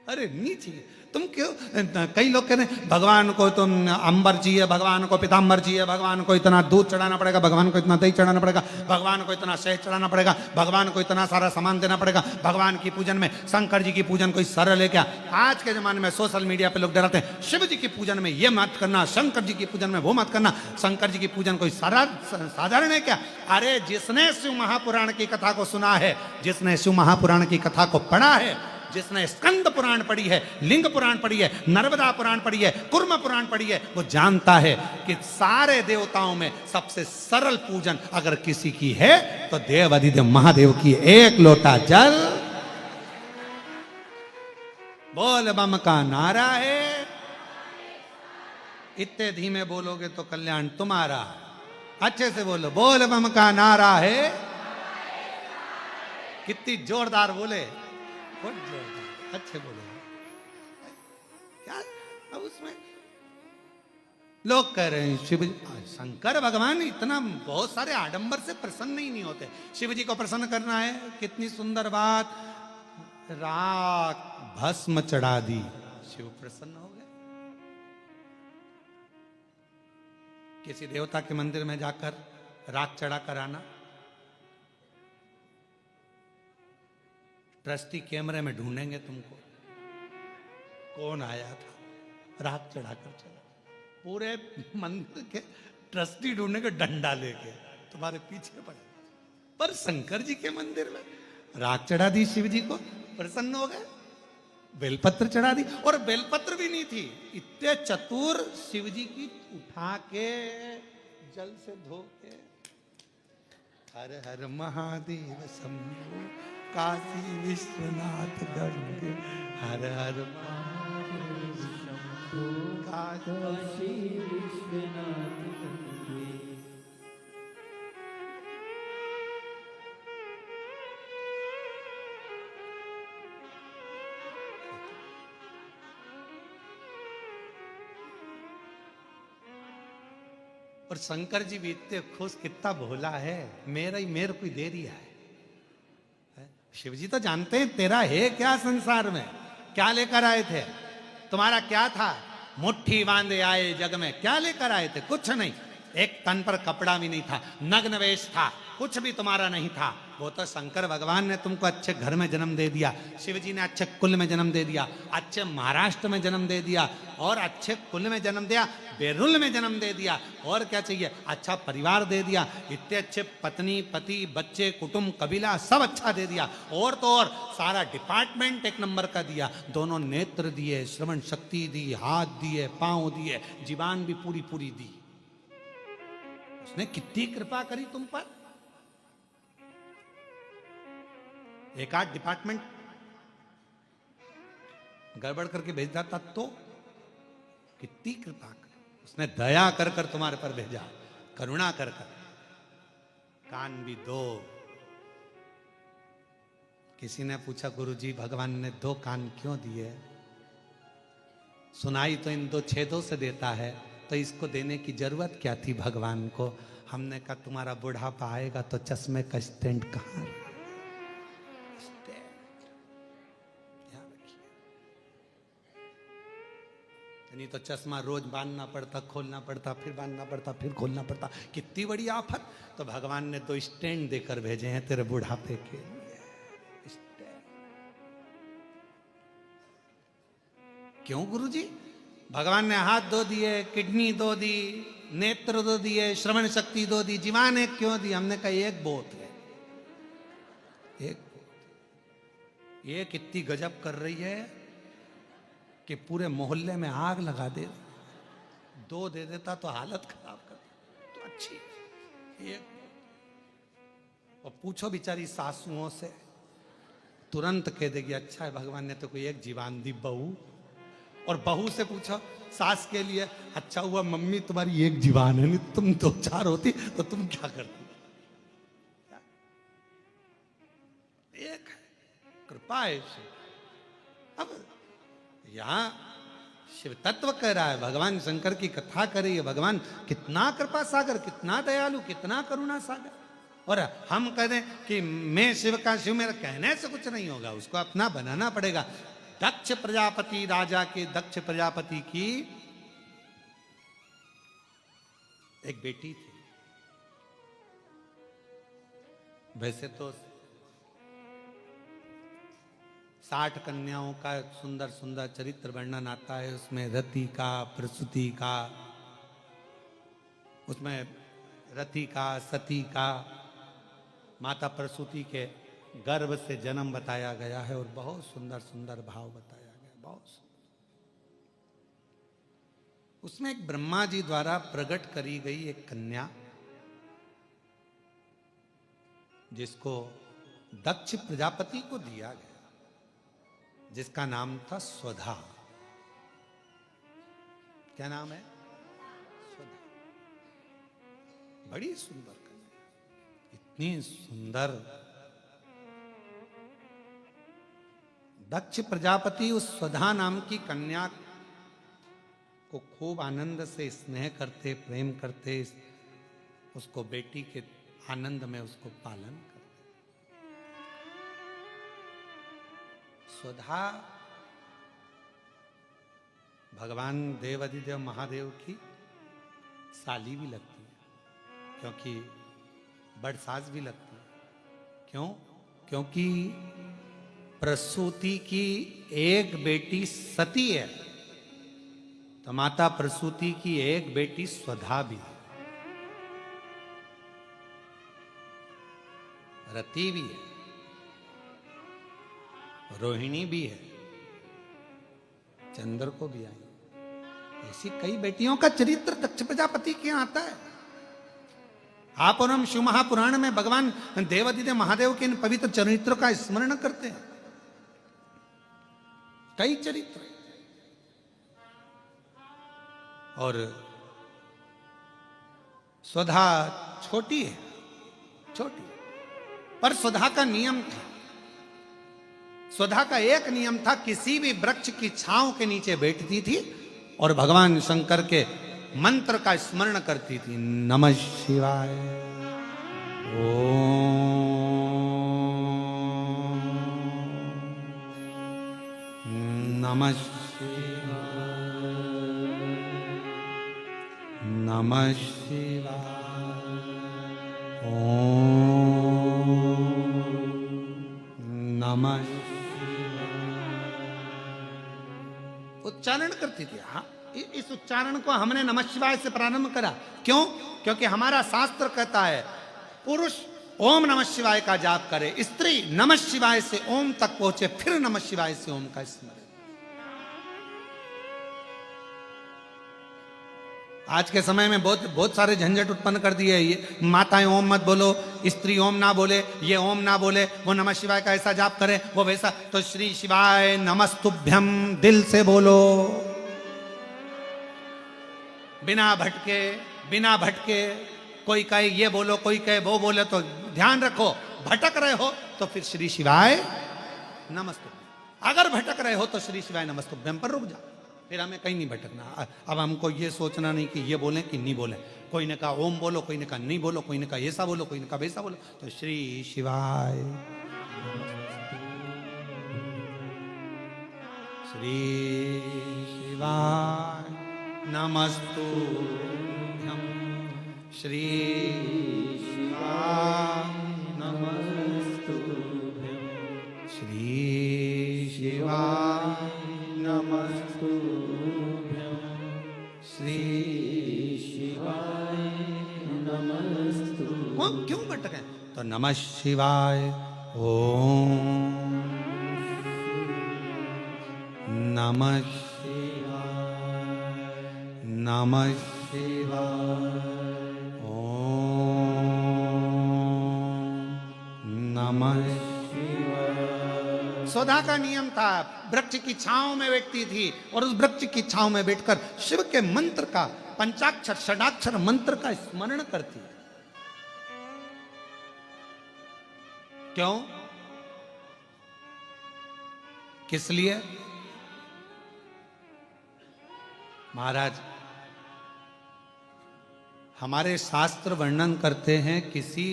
अरे नहीं चाहिए। तुम क्यों? कई लोग कहते हैं भगवान को तुम अंबर चाहिए, भगवान को पीताम्बर चाहिए, भगवान को इतना दूध चढ़ाना पड़ेगा, भगवान को इतना दही चढ़ाना पड़ेगा, भगवान को इतना शहद चढ़ाना पड़ेगा, भगवान को इतना सारा सामान देना पड़ेगा, भगवान की पूजन में शंकर जी की पूजन कोई सरल है क्या? आज के जमाने में सोशल मीडिया पे लोग डराते हैं शिव जी की पूजन में ये मत करना, शंकर जी की पूजन में वो मत करना। शंकर जी की पूजन कोई साधारण है क्या? अरे जिसने शिव महापुराण की कथा को सुना है, जिसने शिव महापुराण की कथा को पढ़ा है, जिसने स्कंद पुराण पढ़ी है, लिंग पुराण पढ़ी है, नर्मदा पुराण पढ़ी है, कुर्म पुराण पढ़ी है, वो जानता है कि सारे देवताओं में सबसे सरल पूजन अगर किसी की है तो देव अधिदेव महादेव की 1 लोटा जल, बोल बम का नारा है। इतने धीमे बोलोगे तो कल्याण तुम्हारा। अच्छे से बोलो, बोल बम का नारा है। कितनी जोरदार बोले, अच्छे बोले। क्या अब उसमें लोग कह रहे हैं शिव शंकर भगवान इतना बहुत सारे आडंबर से प्रसन्न ही नहीं होते। शिव जी को प्रसन्न करना है, कितनी सुंदर बात, राख भस्म चढ़ा दी, शिव प्रसन्न हो गए। किसी देवता के मंदिर में जाकर राख चढ़ा कर आना, ट्रस्टी कैमरे में ढूंढेंगे तुमको, कौन आया था, राख चढ़ाकर चला। पूरे मंदिर के ट्रस्टी ढूंढेंगे डंडा लेके, तुम्हारे पीछे पड़े। पर शंकर जी के मंदिर में राख चढ़ा दी, शिव जी को प्रसन्न हो गए। बेलपत्र चढ़ा दी, और बेलपत्र भी नहीं थी, इतने चतुर शिव जी की उठा के जल से धो के, हर हर महादेव शंभो काशी विश्वनाथ गंगे, हर हर महादेव शंभो काशी विश्वनाथ गंगे। और शंकर जी भी इतने खुश, कितना भोला है, मेरा ही मेरे को दे दिया है। शिव जी तो जानते हैं तेरा है क्या संसार में, क्या लेकर आए थे, तुम्हारा क्या था, मुट्ठी बांधे आए जग में, क्या लेकर आए थे? कुछ नहीं, एक तन पर कपड़ा भी नहीं था, नग्न वेश था, कुछ भी तुम्हारा नहीं था। वो तो शंकर भगवान ने तुमको अच्छे घर में जन्म दे दिया, शिव जी ने अच्छे कुल में जन्म दे दिया, अच्छे महाराष्ट्र में जन्म दे दिया, और अच्छे कुल में जन्म दिया, बेरुल में जन्म दे दिया, और क्या चाहिए, अच्छा परिवार दे दिया, इतने अच्छे पत्नी पति बच्चे कुटुंब कबीला सब अच्छा दे दिया, और तो और सारा डिपार्टमेंट 1 नंबर का दिया, दोनों नेत्र दिए, श्रवण शक्ति दी, हाथ दिए, पांव दिए, जीवान भी पूरी पूरी दी। उसने कितनी कृपा करी तुम पर। एक आध डिपार्टमेंट गड़बड़ करके भेज देता तो कितनी कृपा कर, उसने दया कर कर तुम्हारे पर भेजा, करुणा कर कर। कान भी 2। किसी ने पूछा गुरुजी भगवान ने 2 कान क्यों दिए? सुनाई तो इन 2 छेदों से देता है, तो इसको देने की जरूरत क्या थी भगवान को? हमने कहा तुम्हारा बुढ़ापा आएगा तो चश्मे का स्टैंड कहां, नहीं तो चश्मा रोज बांधना पड़ता, खोलना पड़ता, फिर बांधना पड़ता, फिर खोलना पड़ता, कितनी बड़ी आफत। तो भगवान ने 2 स्टैंड देकर भेजे हैं तेरे बुढ़ापे के लिए। क्यों गुरुजी? भगवान ने हाथ दो दिए, किडनी दो दी, नेत्र दो दिए, श्रवण शक्ति दो दी, जीवान एक क्यों दी? हमने कहा एक बहुत है, एक बहुत। ये कितनी गजब कर रही है कि पूरे मोहल्ले में आग लगा दे। दो दे देता तो हालत खराब कर, तो अच्छी एक। और पूछो बेचारी सासुओं से, तुरंत कह देगी अच्छा है भगवान ने तो कोई एक जीवान दी बहू। और बहू से पूछो सास के लिए, अच्छा हुआ मम्मी तुम्हारी एक जीवान है, नहीं तुम दो चार होती तो तुम क्या करती? एक है, कृपा है। अब यहां शिव तत्व कह रहा है, भगवान शंकर की कथा कर रही है, भगवान कितना कृपा सागर, कितना दयालु, कितना करुणा सागर। और हम कह दें कि मैं शिव का शिव, मेरा कहने से कुछ नहीं होगा, उसको अपना बनाना पड़ेगा। दक्ष प्रजापति, राजा के दक्ष प्रजापति की एक बेटी थी। वैसे तो 60 कन्याओं का सुंदर सुंदर चरित्र वर्णन आता है, उसमें रति का, प्रसूति का, उसमें रति का, सती का, माता प्रसूति के गर्भ से जन्म बताया गया है और बहुत सुंदर सुंदर भाव बताया गया, बहुत सुंदर। उसमें एक ब्रह्मा जी द्वारा प्रकट करी गई एक कन्या, जिसको दक्ष प्रजापति को दिया गया, जिसका नाम था स्वधा। क्या नाम है? स्वधा। बड़ी सुंदर कन्या, इतनी सुंदर। दक्ष प्रजापति उस स्वधा नाम की कन्या को खूब आनंद से स्नेह करते, प्रेम करते, उसको बेटी के आनंद में उसको पालन करते। स्वधा भगवान देवाधिदेव महादेव की साली भी लगती है, क्योंकि बड़ सास भी लगती है। क्यों? क्योंकि प्रसूति की एक बेटी सती है, तो माता प्रसूति की एक बेटी स्वधा भी है, रति भी है, रोहिणी भी है, चंद्र को भी आई। ऐसी कई बेटियों का चरित्र दक्ष प्रजापति के यहाँ आता है। आप और हम शिव महापुराण में भगवान देवाधिदेव महादेव के इन पवित्र चरित्रों का स्मरण करते हैं। कई चरित्र। और स्वधा छोटी है, छोटी, पर स्वधा का नियम था। स्वधा का एक नियम था, किसी भी वृक्ष की छांव के नीचे बैठती थी और भगवान शंकर के मंत्र का स्मरण करती थी। नमः शिवाय, ओम नमः शिवाय, नमः शिवाय, ओम नमः उच्चारण करती थी। हाँ, इस उच्चारण को हमने नमः शिवाय से प्रारंभ करा। क्यों? क्योंकि हमारा शास्त्र कहता है पुरुष ओम नमः शिवाय का जाप करे, स्त्री नमः शिवाय से ओम तक पहुंचे, फिर नमः शिवाय से ओम का स्मरण। आज के समय में बहुत सारे झंझट उत्पन्न कर दिए। ये माताएं ओम मत बोलो, स्त्री ओम ना बोले, ये ओम ना बोले, वो नमः शिवाय का ऐसा जाप करे, वो वैसा। तो श्री शिवाय नमस्तुभ्यम दिल से बोलो, बिना भटके। कोई कहे ये बोलो, कोई कहे वो बोले, तो ध्यान रखो, भटक रहे हो तो फिर श्री शिवाय नमस्तुभ्यम। अगर भटक रहे हो तो श्री शिवाय नमस्तुभ्यम पर रुक जाओ, फिर हमें कहीं नहीं भटकना। अब हमको ये सोचना नहीं कि ये बोले कि नहीं बोले। कोई ने कहा ओम बोलो, कोई ने कहा नहीं बोलो, कोई ने कहा ऐसा बोलो, कोई ने कहा वैसा बोलो। तो श्री शिवाय, श्री शिवाय नमस्तुभ्यम, श्री शिवाय नमस्तुभ्यम, श्री शिवाय नमस्तुभ्यम। शिवाय नमस्तु। क्यों भटके? तो नमः शिवाय ओम नमः शिवाय नमः शिवाय ओम नमः शिवाय। सुधा का नियम था, वृक्ष की छांव में बैठती थी और उस वृक्ष की छांव में बैठकर शिव के मंत्र का, पंचाक्षर षडाक्षर मंत्र का स्मरण करती। क्यों? किस लिए? महाराज, हमारे शास्त्र वर्णन करते हैं किसी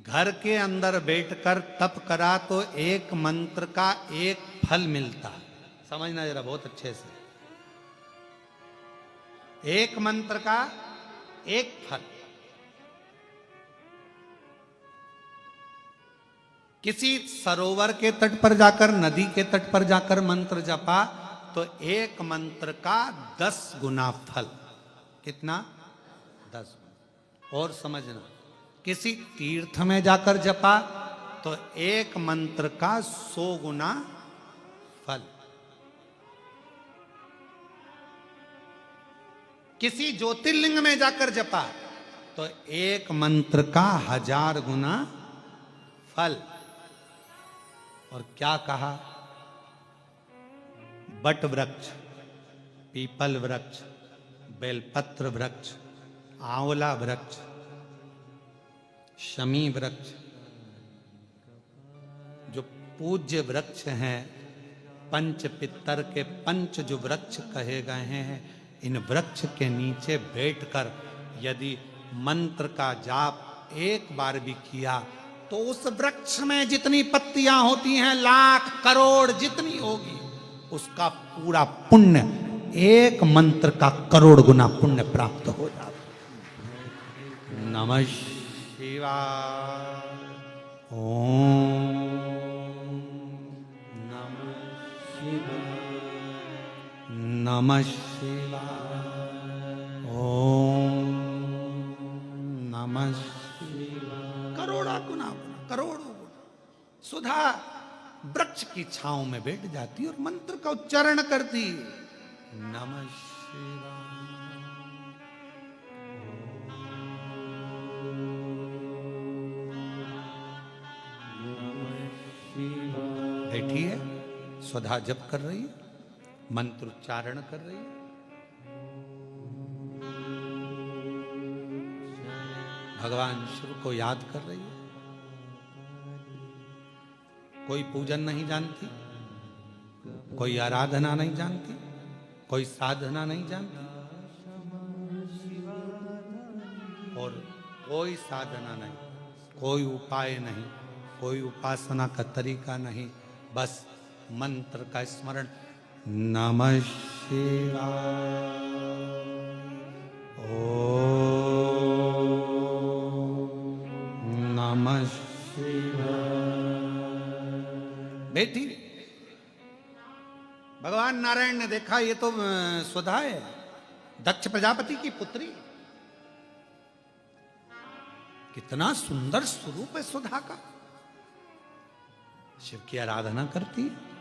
घर के अंदर बैठकर तप करा तो एक मंत्र का एक फल मिलता। समझना जरा बहुत अच्छे से, एक मंत्र का एक फल। किसी सरोवर के तट पर जाकर, नदी के तट पर जाकर मंत्र जपा तो एक मंत्र का 10 गुना फल। कितना? 10 गुना। और समझना, किसी तीर्थ में जाकर जपा तो एक मंत्र का 100 गुना फल। किसी ज्योतिर्लिंग में जाकर जपा तो एक मंत्र का 1000 गुना फल। और क्या कहा? बट वृक्ष, पीपल वृक्ष, बेलपत्र वृक्ष, आंवला वृक्ष, शमी वृक्ष, जो पूज्य वृक्ष हैं, पंच पितर के पंच जो वृक्ष कहे गए हैं, इन वृक्ष के नीचे बैठकर यदि मंत्र का जाप एक बार भी किया तो उस वृक्ष में जितनी पत्तियां होती हैं, लाख करोड़ जितनी होगी, उसका पूरा पुण्य एक मंत्र का करोड़ गुना पुण्य प्राप्त हो जाता। नमः शिवाय ओम नमः शिवाय नमः शिवाय ओम नमः शिवाय। करोड़ा गुना, करोड़ों गुना सुधा वृक्ष की छांव में बैठ जाती और मंत्र का उच्चारण करती। नमः शिवाय। बैठी है, सुधा जप कर रही है, मंत्र उच्चारण कर रही है। भगवान शिव को याद कर रही है। कोई पूजन नहीं जानती, कोई आराधना नहीं जानती, कोई साधना नहीं जानती, और कोई साधना नहीं, कोई उपाय नहीं, कोई उपासना का तरीका नहीं, बस मंत्र का स्मरण। नमः शिवाय ओम नमः शिवाय। बेटी, भगवान नारायण ने देखा ये तो सुधा है, दक्ष प्रजापति की पुत्री। कितना सुंदर स्वरूप है सुधा का। शिव की आराधना करती है।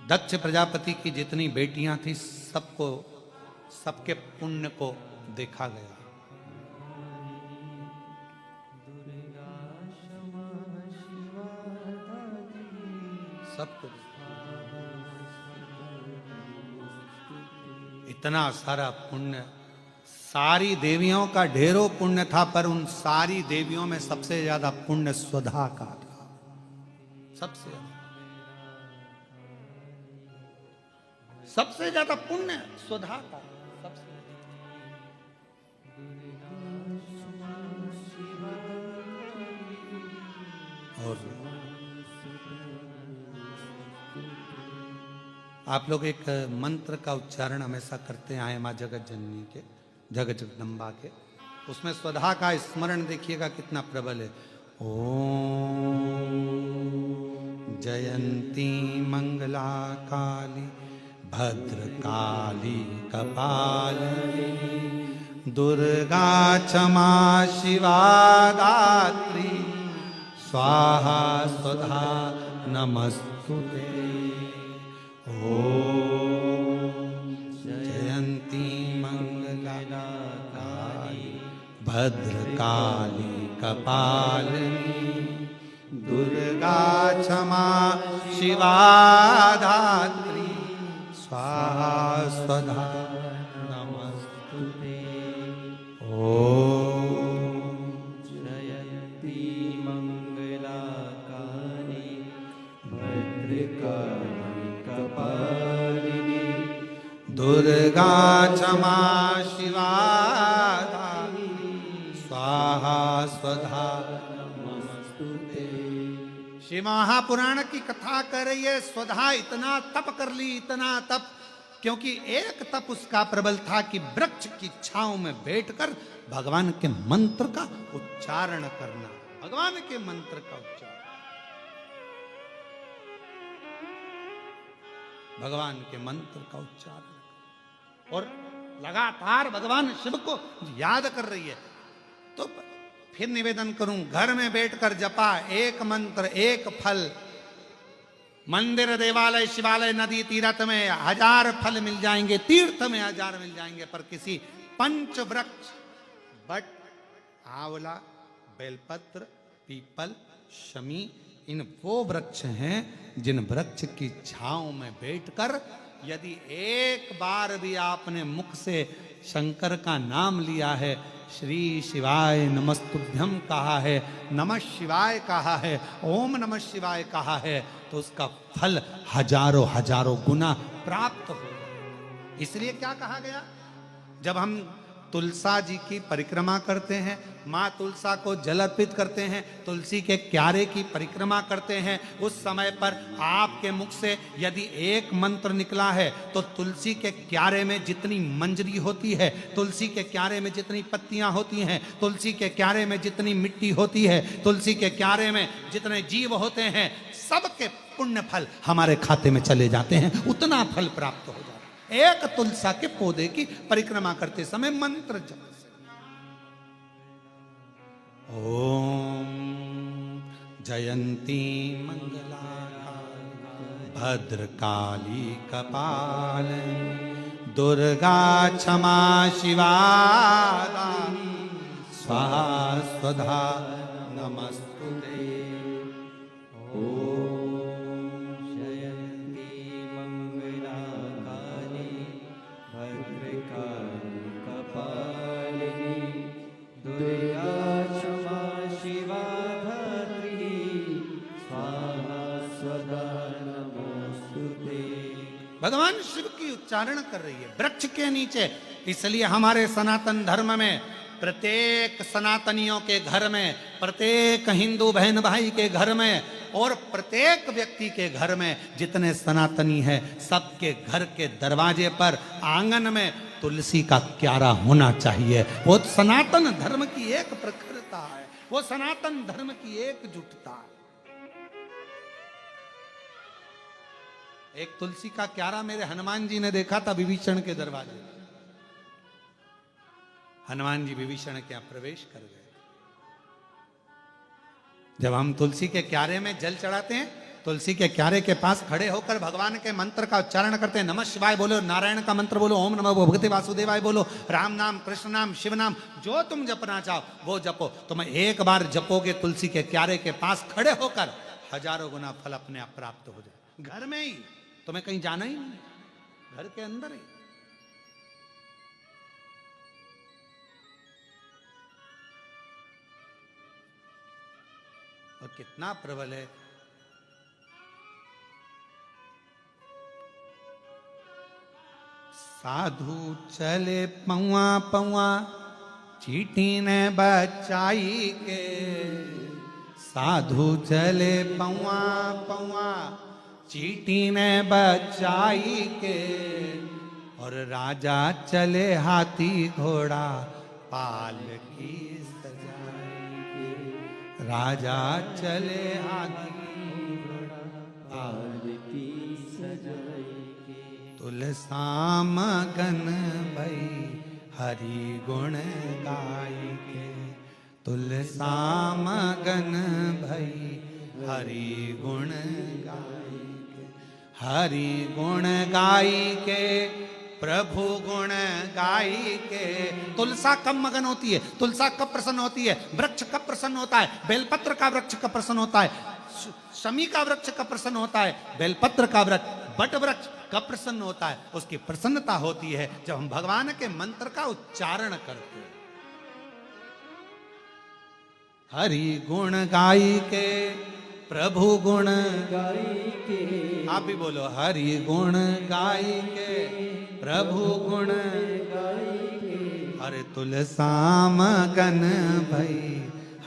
दक्ष प्रजापति की जितनी बेटियां थी, सबको, सबके पुण्य को देखा गया। सबको इतना सारा पुण्य, सारी देवियों का ढेरों पुण्य था, पर उन सारी देवियों में सबसे ज्यादा पुण्य सुधा का था। सबसे ज्यादा पुण्य सुधा का। सबसे और आप लोग एक मंत्र का उच्चारण हमेशा करते आए माँ जगत जननी के, जगत जगदम्बा के, उसमें स्वधा का स्मरण देखिएगा कितना प्रबल है। ओम जयंती मंगला काली भद्रकाली कपालिनी दुर्गा क्षमा शिवा दात्री स्वाहा स्वधा नमस्तुते। ओम जयंती मंगला काली भद्रकाली कपालिनी दुर्गा क्षमा शिवा धात्री स्वाहा स्वधा नमस्तुते। ओम जयंती मंगला काली भद्रकाली कपालिनी दुर्गा क्षमा शिवा धात्री स्वाहा स्वधा नमस्तुते। श्री महापुराण की कथा कर रही है, स्वधा इतना तप कर ली, इतना तप, क्योंकि एक तप उसका प्रबल था कि वृक्ष की छांव में बैठकर भगवान के मंत्र का उच्चारण करना, भगवान के मंत्र का उच्चारण, भगवान के मंत्र का उच्चारण, और लगातार भगवान शिव को याद कर रही है। तो फिर निवेदन करूं, घर में बैठकर जपा एक मंत्र एक फल, मंदिर देवालय शिवालय नदी तीर्थ में 1000 फल मिल जाएंगे, तीर्थ में 1000 मिल जाएंगे, पर किसी पंच वृक्ष बट आंवला बेलपत्र पीपल शमी, इन वो वृक्ष हैं जिन वृक्ष की छांव में बैठकर यदि एक बार भी आपने मुख से शंकर का नाम लिया है, श्री शिवाय नमस्तुभ्यम कहा है, नमः शिवाय कहा है, ओम नमः शिवाय कहा है, तो उसका फल हजारों हजारों गुना प्राप्त हो। इसलिए क्या कहा गया, जब हम तुलसा जी की परिक्रमा करते हैं, माँ तुलसा को जल अर्पित करते हैं, तुलसी के क्यारे की परिक्रमा करते हैं, उस समय पर आपके मुख से यदि एक मंत्र निकला है तो तुलसी के क्यारे में जितनी मंजरी होती है, तुलसी के क्यारे में जितनी पत्तियां होती हैं, तुलसी के क्यारे में जितनी मिट्टी होती है, तुलसी के क्यारे में जितने जीव होते हैं, सबके पुण्य फल हमारे खाते में चले जाते हैं, उतना फल प्राप्त हो जाता है एक तुलसा के पौधे की परिक्रमा करते समय मंत्र जप। ओम जयंती मंगला भद्रकाली कपालिनी दुर्गा क्षमा शिवा स्वाहा स्वधा नमस्तुते। भगवान शिव की उच्चारण कर रही है वृक्ष के नीचे। इसलिए हमारे सनातन धर्म में प्रत्येक सनातनियों के घर में, प्रत्येक हिंदू बहन भाई के घर में और प्रत्येक व्यक्ति के घर में जितने सनातनी हैं, सबके घर के दरवाजे पर आंगन में तुलसी का क्यारा होना चाहिए। वो सनातन धर्म की एक प्रखरता है, वो सनातन धर्म की एकजुटता है। एक तुलसी का क्यारा मेरे हनुमान जी ने देखा था विभीषण के दरवाजे। हनुमान जी विभीषण के यहां प्रवेश कर गए। जब हम तुलसी के क्यारे में जल चढ़ाते हैं, तुलसी के क्यारे के पास खड़े होकर भगवान के मंत्र का उच्चारण करते हैं। नमः शिवाय बोलो, नारायण का मंत्र बोलो, ओम नमः भगवते वासुदेवाय बोलो, राम नाम कृष्ण नाम शिव नाम जो तुम जपना चाहो वो जपो। तुम एक बार जपोगे तुलसी के क्यारे के पास खड़े होकर, हजारों गुना फल अपने आप प्राप्त हो जाए। घर में ही, तुम्हें कहीं जाना ही नहीं, घर के अंदर ही। और कितना प्रबल है। साधु चले पौआ पौआ चीटी ने बचाई के, साधु चले पौआ पौआ चीटी ने बचाई के, और राजा चले हाथी घोड़ा पालकी सजाई के। राजा चले हाथी घोड़ा तुलसा मगन भई हरि गुण गाई के, तुलसा मगन भई हरि गुण गाई के, हरि गुण गाई के, प्रभु गुण गाई के। तुलसा कब मगन होती है, तुलसा कब प्रसन्न होती है, वृक्ष कब प्रसन्न होता है, बेलपत्र का वृक्ष कब प्रसन्न होता है, शमी का वृक्ष कब प्रसन्न होता है, बेलपत्र का वृक्ष, बट वृक्ष कब प्रसन्न होता है। उसकी प्रसन्नता होती है जब हम भगवान के मंत्र का उच्चारण करते हैं। हरि गुण गाई के, प्रभु गुण गाई के, आप भी बोलो, हरि गुण गाई के, प्रभु गुण गाई के, हरे तुलसा मगन भई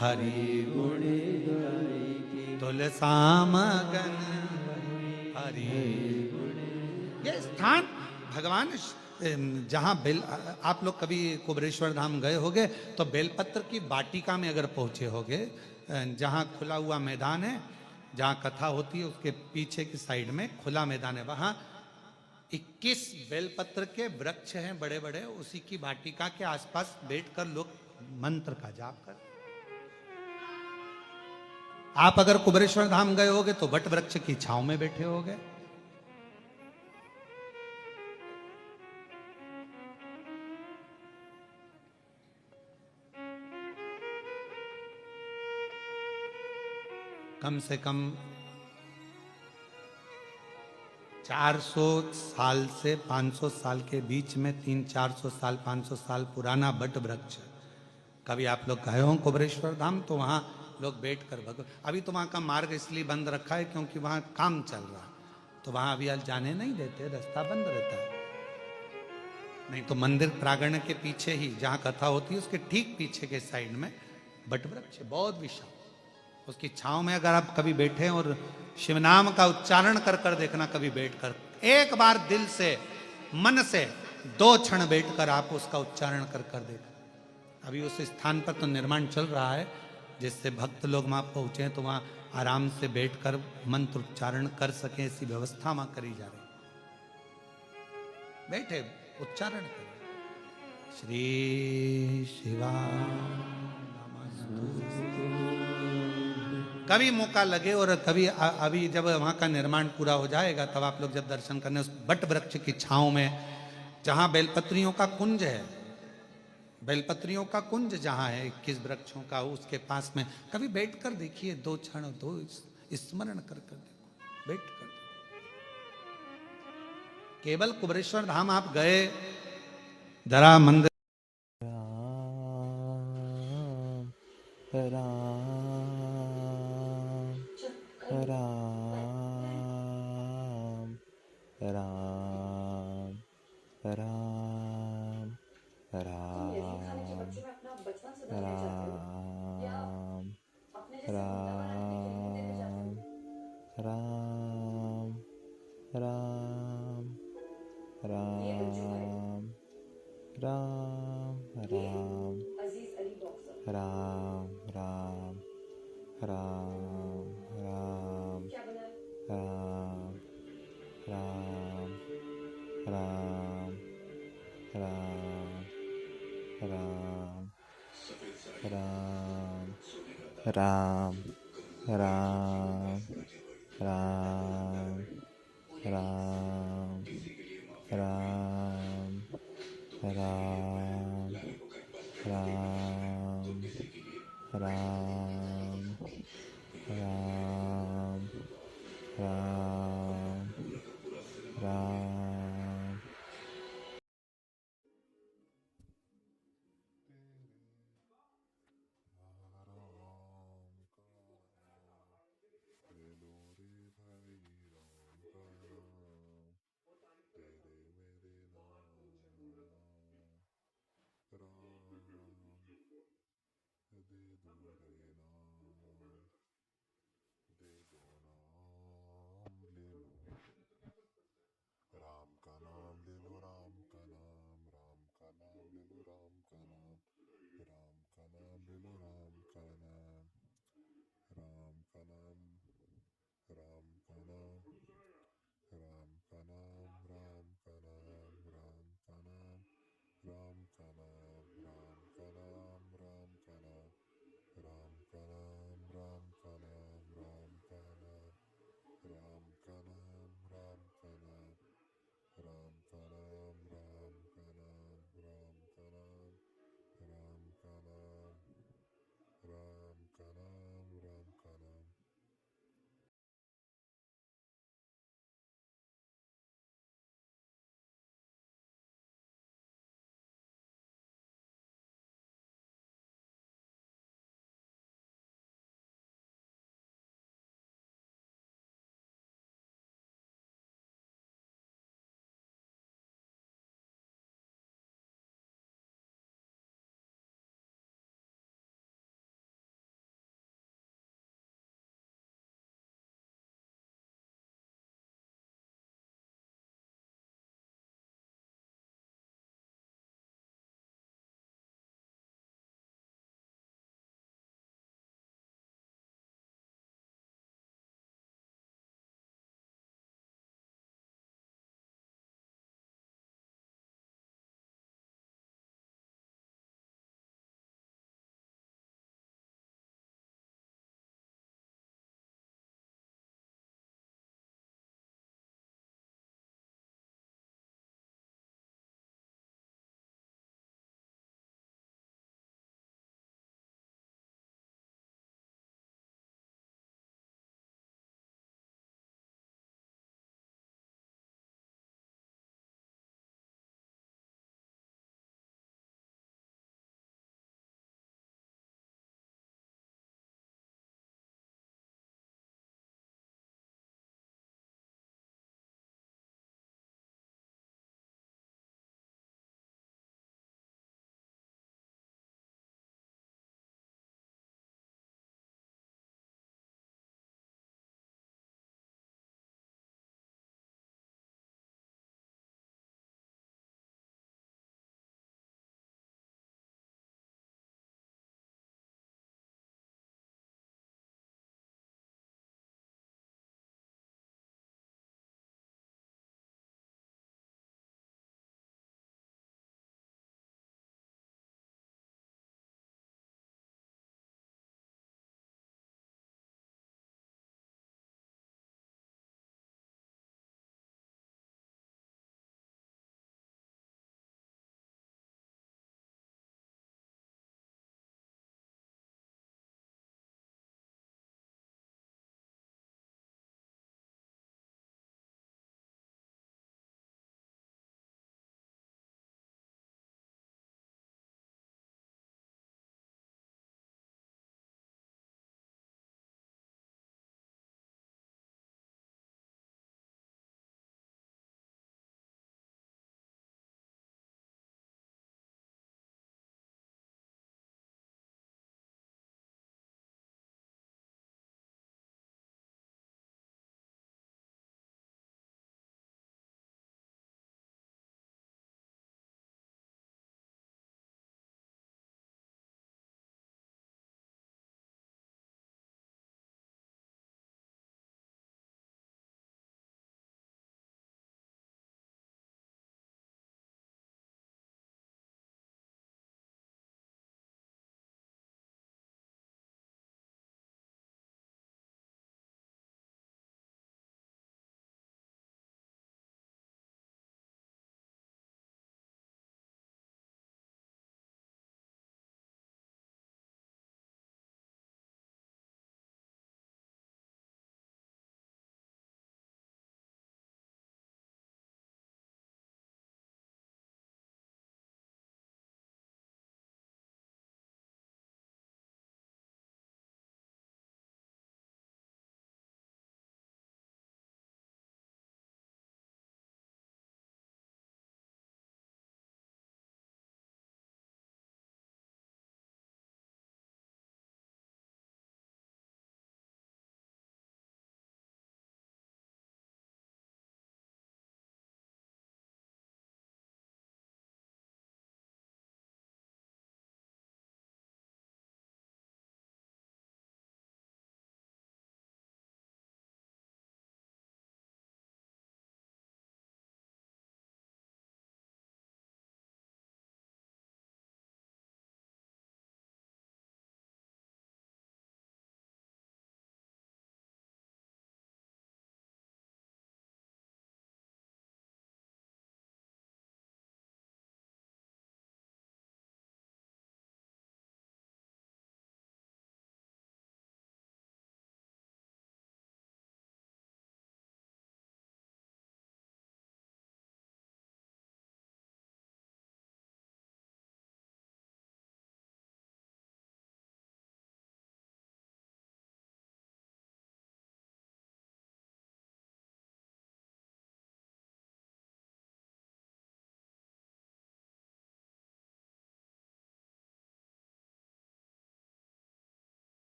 हरि गुण गाई के, तुलसा मगन हरि। ये स्थान भगवान जहाँ बेल, आप लोग कभी कुबरेश्वर धाम गए होगे तो बेलपत्र की वाटिका में अगर पहुंचे होगे, जहाँ खुला हुआ मैदान है, जहाँ कथा होती है उसके पीछे की साइड में खुला मैदान है, वहाँ 21 बेलपत्र के वृक्ष हैं बड़े बड़े, उसी की वाटिका के आसपास बैठकर लोग मंत्र का जाप कर। आप अगर कुबरेश्वर धाम गए होगे तो वट वृक्ष की छांव में बैठे होगे। कम से कम 400 साल से 500 साल के बीच में 300-400 साल 500 साल पुराना बट वृक्ष। कभी आप लोग गए हो कुबरेश्वर धाम तो वहाँ लोग बैठकर अभी तो वहाँ का मार्ग इसलिए बंद रखा है क्योंकि वहाँ काम चल रहा है, तो वहाँ अभी जाने नहीं देते, रास्ता बंद रहता है। नहीं तो मंदिर प्रांगण के पीछे ही जहाँ कथा होती है उसके ठीक पीछे के साइड में बट वृक्ष बहुत विशाल, उसकी छांव में अगर आप कभी बैठे और शिव नाम का उच्चारण कर कर देखना, कभी बैठकर एक बार दिल से मन से 2 क्षण बैठकर आप उसका उच्चारण कर कर देखना। अभी उस स्थान पर तो निर्माण चल रहा है, जिससे भक्त लोग वहाँ पहुँचे तो वहाँ आराम से बैठकर मंत्र उच्चारण कर सकें, ऐसी व्यवस्था वहाँ करी जा रही। बैठे उच्चारण करें, श्री शिवा। कभी मौका लगे और कभी अभी जब वहाँ का निर्माण पूरा हो जाएगा तब आप लोग जब दर्शन करने उस बट वृक्ष की छांव में, जहाँ बेलपत्रियों का कुंज है, बेलपत्रियों का कुंज जहाँ है 21 वृक्षों का, उसके पास में कभी बैठ कर देखिए, 2 क्षण 2 स्मरण कर कर देखो, बैठ कर। केवल कुबरेश्वर धाम आप गए, जरा मंदिर राम राम राम राम राम राम राम राम राम राम राम।